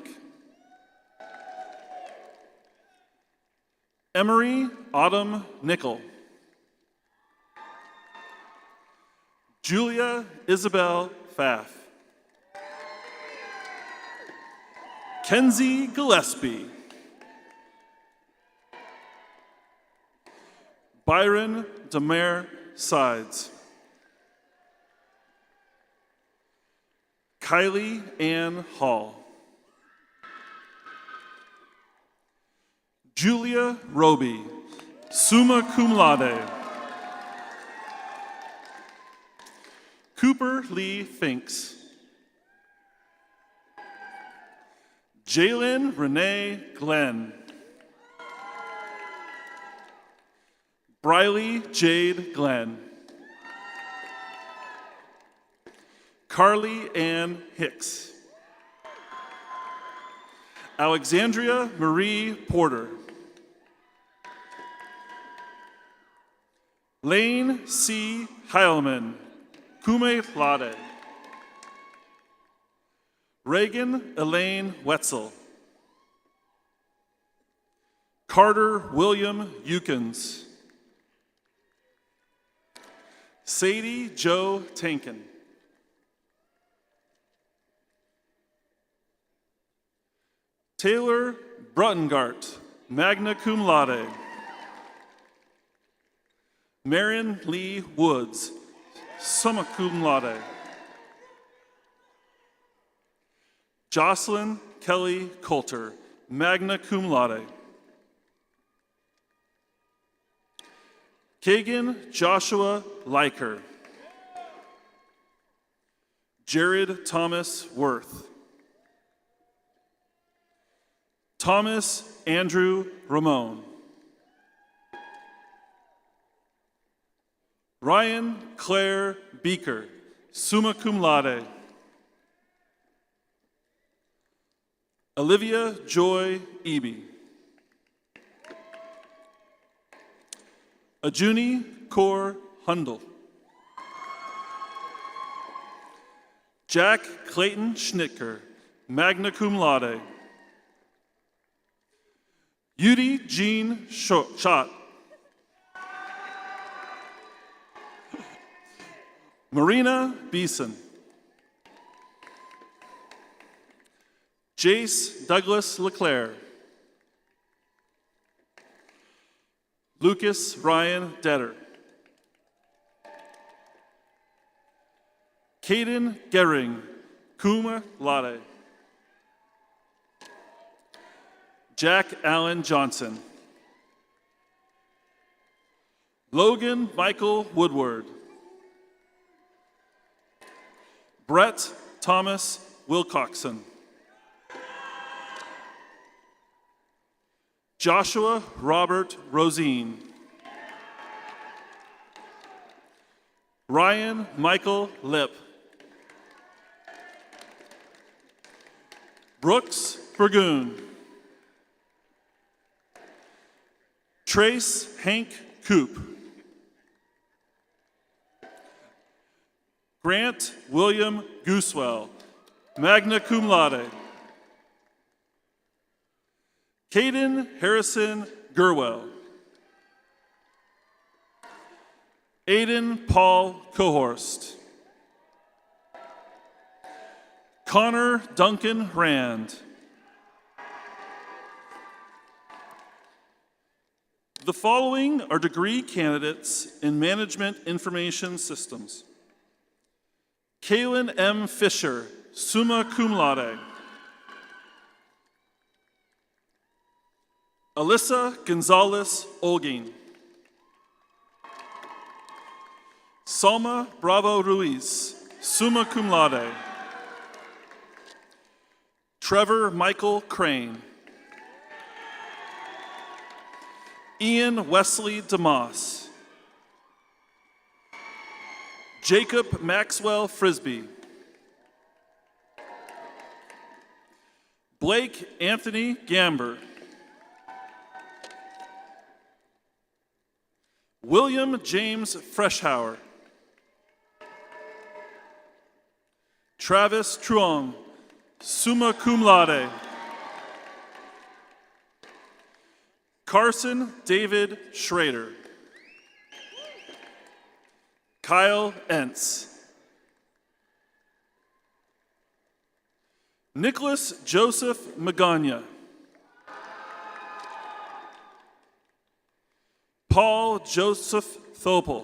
Emery Autumn Nickel. Julia Isabel Pfaff. Kenzie Gillespie. Byron Demare Sides. Kylie Ann Hall. Julia Roby, summa cum laude. Cooper Lee Finks. Jalen Renee Glenn. Briley Jade Glenn. Carly Ann Hicks. Alexandria Marie Porter. Lane C. Heilman, cum laude. Reagan Elaine Wetzel. Carter William Eukins. Sadie Joe Tankin. Taylor Bruttengart, magna cum laude. Marion Lee Woods, summa cum laude. Jocelyn Kelly Coulter, magna cum laude. Kagan Joshua Leiker. Jared Thomas Worth. Thomas Andrew Ramon. Ryan Claire Beaker, summa cum laude. Olivia Joy Eby. Ajuni Kaur Hundle. Jack Clayton Schnitker, magna cum laude. Yudi Jean Schott. Marina Beeson. Jace Douglas LeClaire. Lucas Ryan Detter. Caden Gehring, cum laude. Jack Allen Johnson. Logan Michael Woodward. Brett Thomas Wilcoxon. Joshua Robert Rosine. Ryan Michael Lip. Brooks Burgoon. Trace Hank Coop. Grant William Goosewell, magna cum laude. Caden Harrison Gerwell. Aiden Paul Cohorst. Connor Duncan Rand. The following are degree candidates in Management Information Systems. Kaylin M. Fisher, summa cum laude. Alyssa Gonzalez Olguin. Salma Bravo Ruiz, summa cum laude. Trevor Michael Crane. Ian Wesley DeMoss. Jacob Maxwell Frisbee. Blake Anthony Gamber. William James Freshauer. Travis Truong, summa cum laude. Carson David Schrader. Kyle Entz. Nicholas Joseph Magana. Paul Joseph Thopel.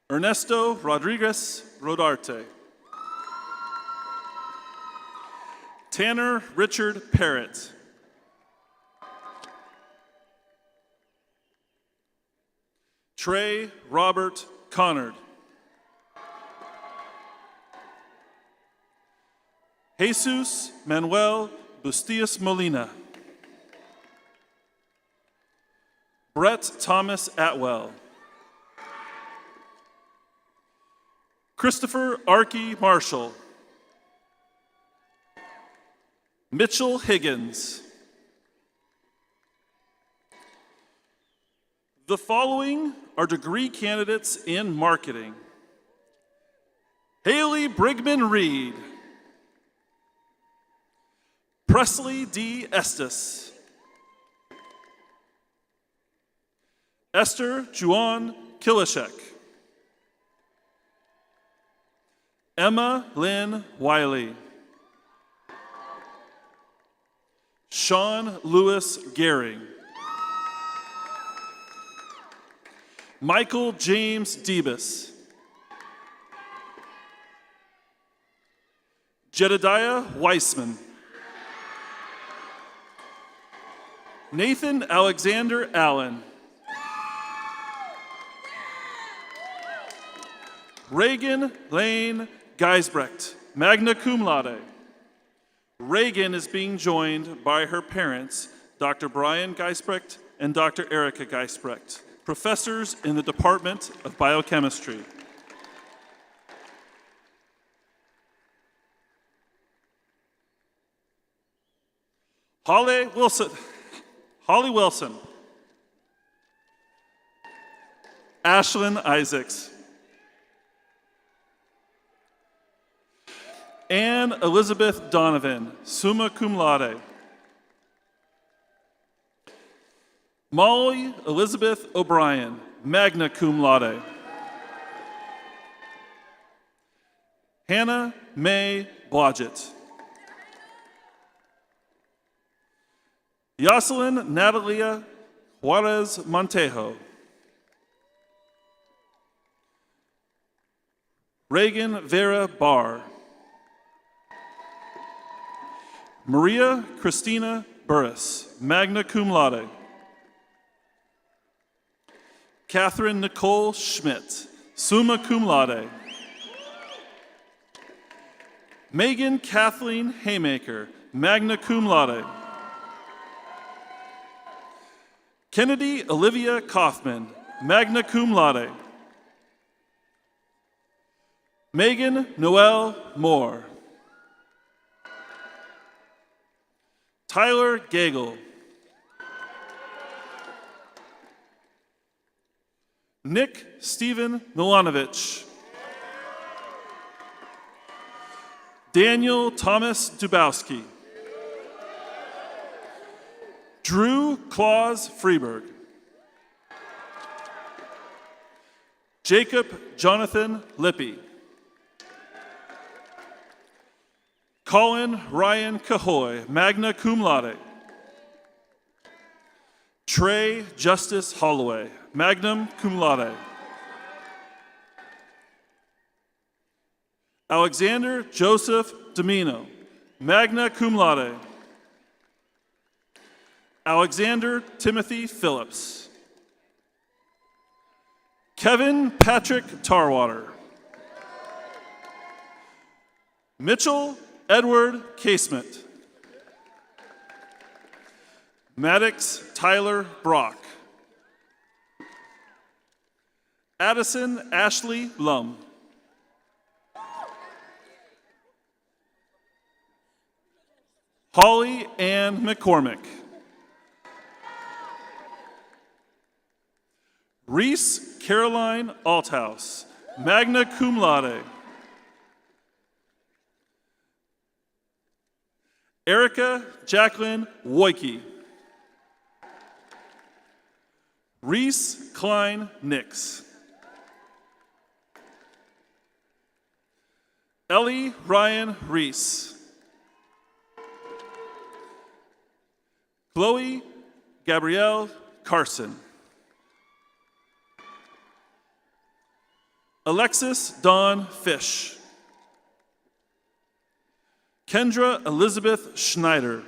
Ernesto Rodriguez Rodarte. Tanner Richard Parrott. Trey Robert Connard. Jesus Manuel Bustias Molina. Brett Thomas Atwell. Christopher Archie Marshall. Mitchell Higgins. The following are degree candidates in marketing: Haley Brigman Reed, Presley D. Estes, Esther Juan Kilishek, Emma Lynn Wiley, Sean Lewis Gehring, Michael James Debus, Jedediah Weissman, Nathan Alexander Allen, Reagan Lane Geisbrecht, magna cum laude. Reagan is being joined by her parents, Dr. Brian Geisbrecht and Dr. Erica Geisbrecht, professors in the Department of Biochemistry. Holly Wilson, Ashlyn Isaacs, Anne Elizabeth Donovan, summa cum laude. Molly Elizabeth O'Brien, magna cum laude. Hannah May Blodgett. Yoselin Natalia Juarez Montejo. Reagan Vera Barr. Maria Christina Burris, magna cum laude. Catherine Nicole Schmidt, summa cum laude. Megan Kathleen Haymaker, magna cum laude. Kennedy Olivia Kaufman, magna cum laude. Megan Noel Moore. Tyler Gagel. Nick Stephen Milanovich. Daniel Thomas Dubowski. Drew Claus Freeberg. Jacob Jonathan Lippy. Colin Ryan Cahoy, magna cum laude. Trey Justice Holloway, magna cum laude. Alexander Joseph Domino, magna cum laude. Alexander Timothy Phillips. Kevin Patrick Tarwater. Mitchell Edward Casement. Maddox Tyler Brock. Addison Ashley Lum. Holly Ann McCormick. Reese Caroline Althouse, magna cum laude. Erica Jacqueline Woike. Reese Klein Nix. Ellie Ryan Reese. Chloe Gabrielle Carson. Alexis Dawn Fish. Kendra Elizabeth Schneider.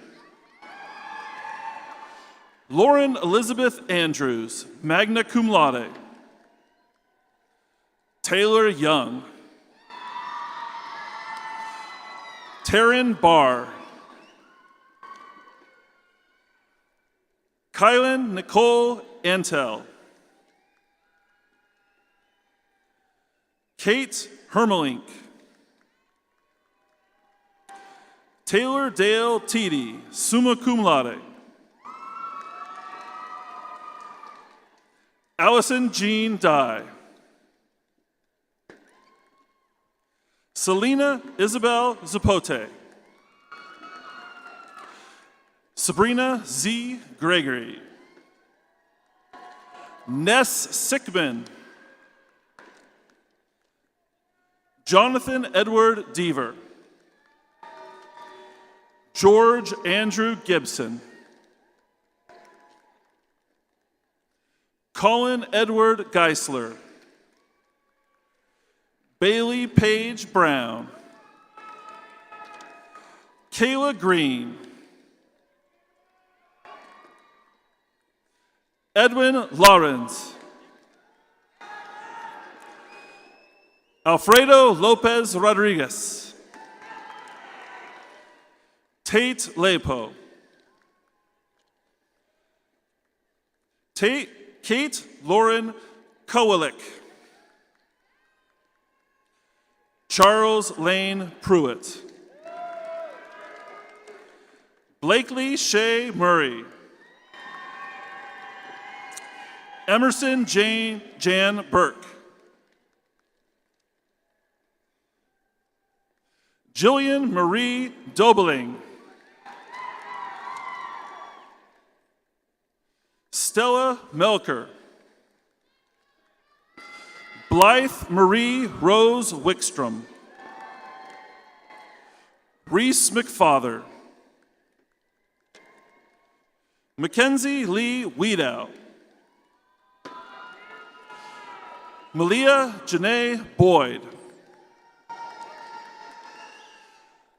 Lauren Elizabeth Andrews, magna cum laude. Taylor Young. Taryn Barr. Kylan Nicole Antel. Kate Hermelink. Taylor Dale Teedy, summa cum laude. Allison Jean Dye. Selena Isabel Zapote. Sabrina Z. Gregory. Ness Sickman. Jonathan Edward Deaver. George Andrew Gibson. Colin Edward Geisler. Bailey Paige Brown. Kayla Green. Edwin Lawrence. Alfredo Lopez Rodriguez. Tate Lepo. Kate Lauren Kowalik. Charles Lane Pruitt. Blakely Shea Murray. Emerson Jan Burke. Jillian Marie Dobeling. Stella Melker. Blythe Marie Rose Wickstrom. Reese McFather. Mackenzie Lee Wiedow. Malia Janae Boyd.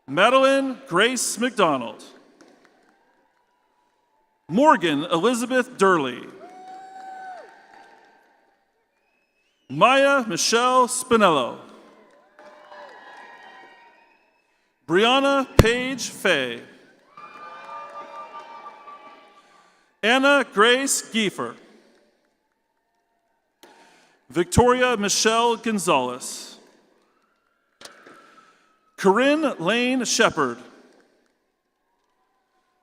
Madeline Grace McDonald. Morgan Elizabeth Durley. Maya Michelle Spinello. Brianna Paige Fay. Anna Grace Giefer. Victoria Michelle Gonzalez. Corinne Lane Shepard.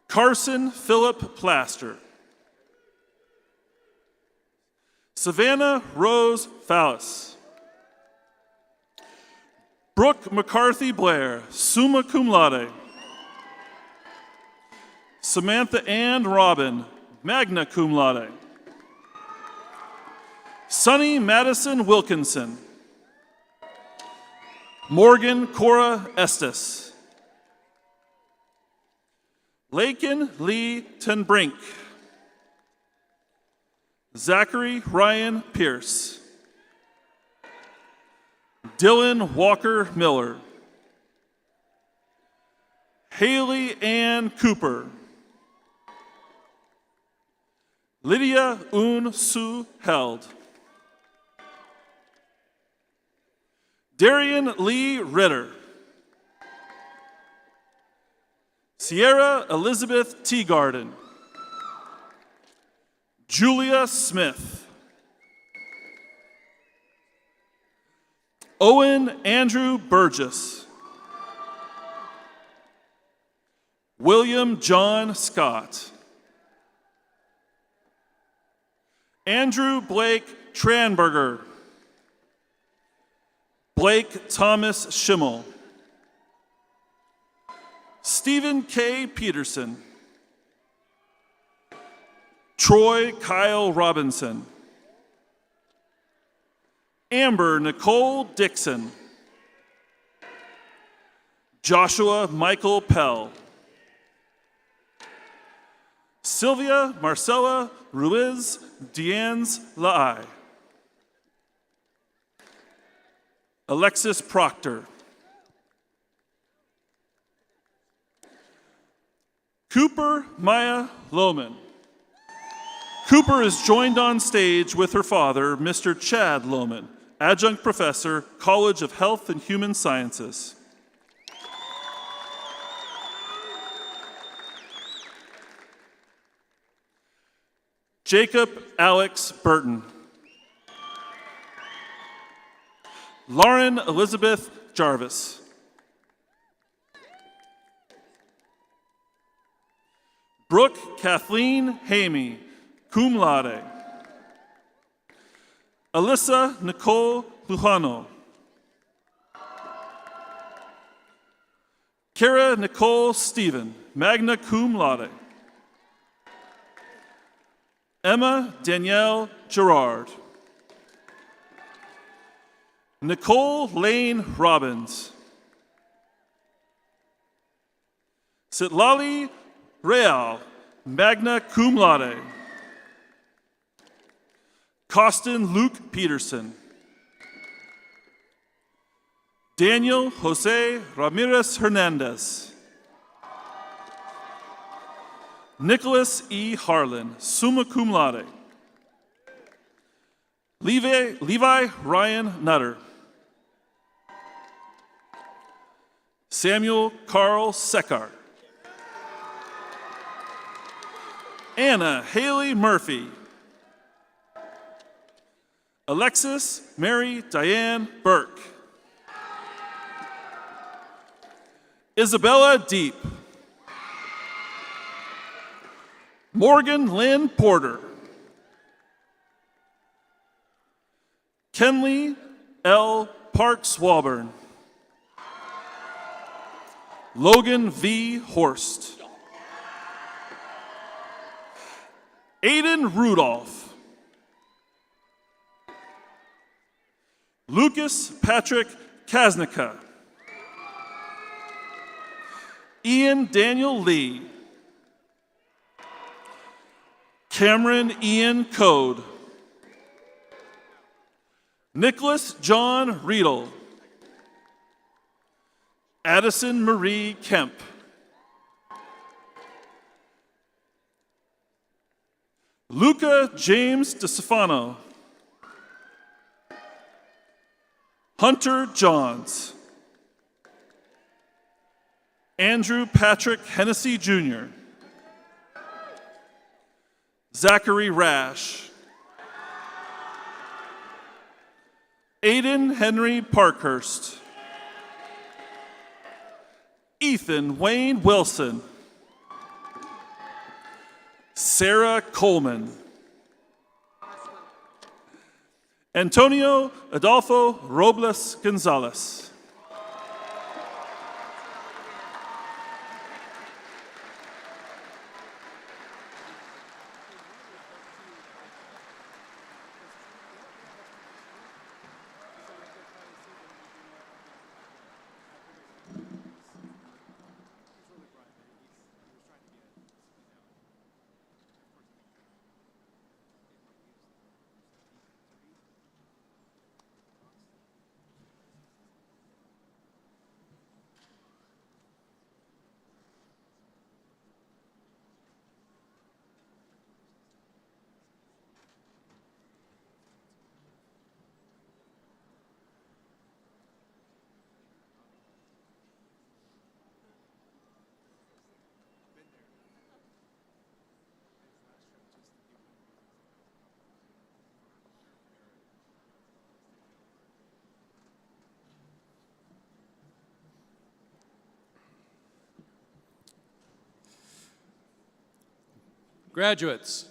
Carson Philip Plaster. Savannah Rose Fallis. Brooke McCarthy Blair, summa cum laude. Samantha Ann Robin, magna cum laude. Sunny Madison Wilkinson. Morgan Cora Estes. Lakin Lee Tenbrink. Zachary Ryan Pierce. Dylan Walker Miller. Haley Ann Cooper. Lydia Un Su Held. Darian Lee Ritter. Sierra Elizabeth Teagarden. Julia Smith. Owen Andrew Burgess. William John Scott. Andrew Blake Tranberger. Blake Thomas Schimmel. Stephen K. Peterson. Troy Kyle Robinson. Amber Nicole Dixon. Joshua Michael Pell. Sylvia Marcela Ruiz Diaz Laai. Alexis Proctor. Cooper Maya Lohman. Cooper is joined on stage with her father, Mr. Chad Lohman, adjunct professor, College of Health and Human Sciences. Jacob Alex Burton. Lauren Elizabeth Jarvis. Brooke Kathleen Hamey, cum laude. Alyssa Nicole Lujano. Kara Nicole Stephen, magna cum laude. Emma Danielle Gerard. Nicole Lane Robbins. Sitlali Real, magna cum laude. Costin Luke Peterson. Daniel Jose Ramirez Hernandez. Nicholas E. Harlan, summa cum laude. Levi Ryan Nutter. Samuel Carl Sekar. Anna Haley Murphy. Alexis Mary Diane Burke. Isabella Deep. Morgan Lynn Porter. Kenley L. Parks Walburn. Logan V. Horst. Aiden Rudolph. Lucas Patrick Kaznica. Ian Daniel Lee. Cameron Ian Code. Nicholas John Riedel. Addison Marie Kemp. Luca James DeStefano. Hunter Johns. Andrew Patrick Hennessy Jr. Zachary Rash. Aiden Henry Parkhurst. Ethan Wayne Wilson. Sarah Coleman. Antonio Adolfo Robles Gonzalez. Graduates,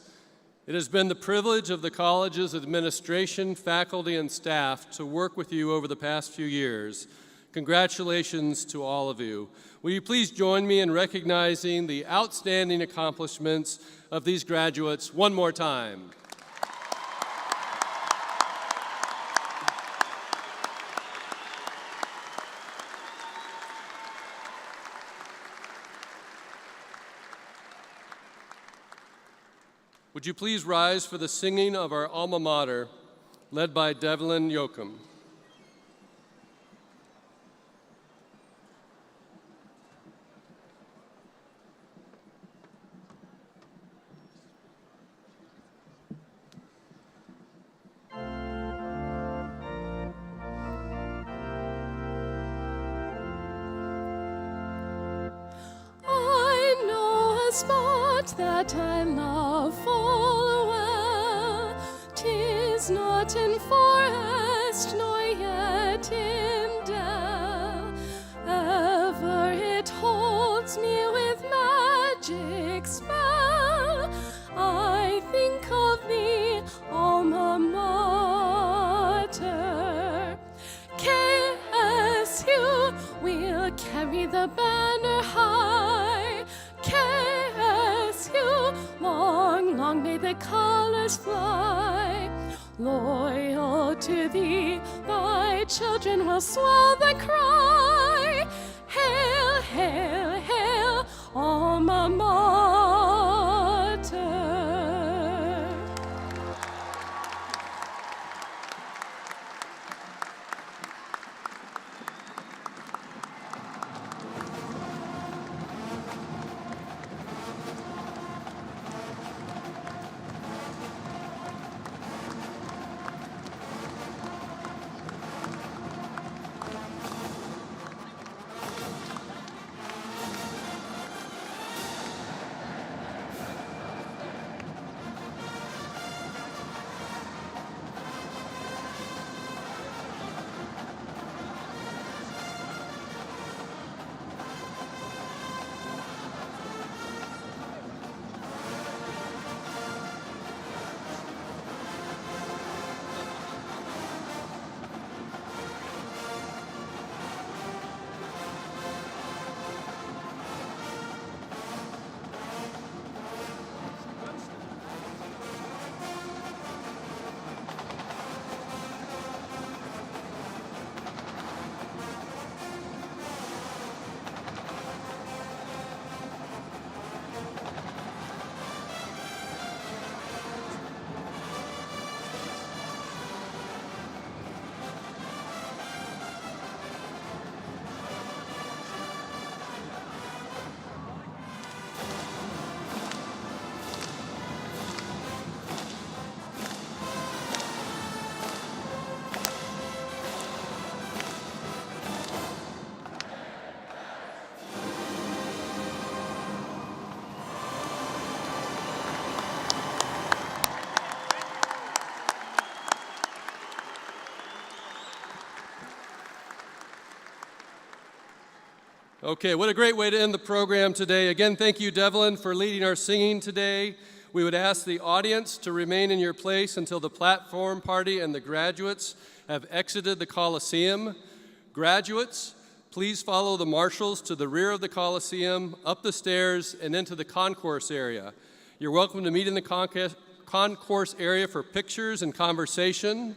it has been the privilege of the college's administration, faculty, and staff to work with you over the past few years. Congratulations to all of you. Will you please join me in recognizing the outstanding accomplishments of these graduates one more time? Would you please rise for the singing of our alma mater, led by Devlin Yoakum. I know a spot that I love full well. 'Tis not in forest, nor yet in dell. Ever it holds me with magic spell. I think of thee, alma mater. KSU will carry the banner high. KSU, long, long may the colors fly. Loyal to thee, thy children will swell the cry. Hail, hail, hail, alma mater. Okay, what a great way to end the program today. Again, thank you, Devlin, for leading our singing today. We would ask the audience to remain in your place until the platform party and the graduates have exited the Coliseum. Graduates, please follow the marshals to the rear of the Coliseum, up the stairs, and into the concourse area. You're welcome to meet in the concourse area for pictures and conversation.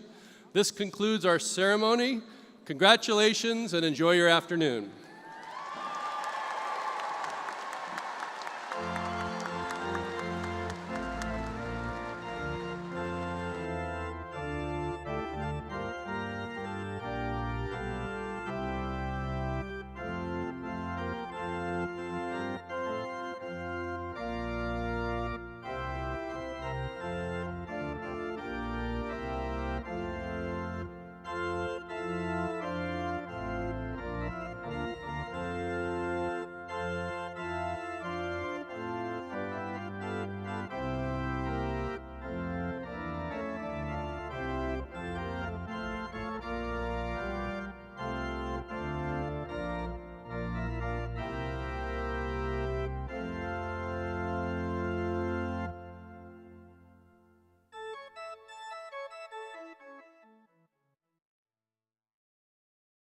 This concludes our ceremony. Congratulations and enjoy your afternoon.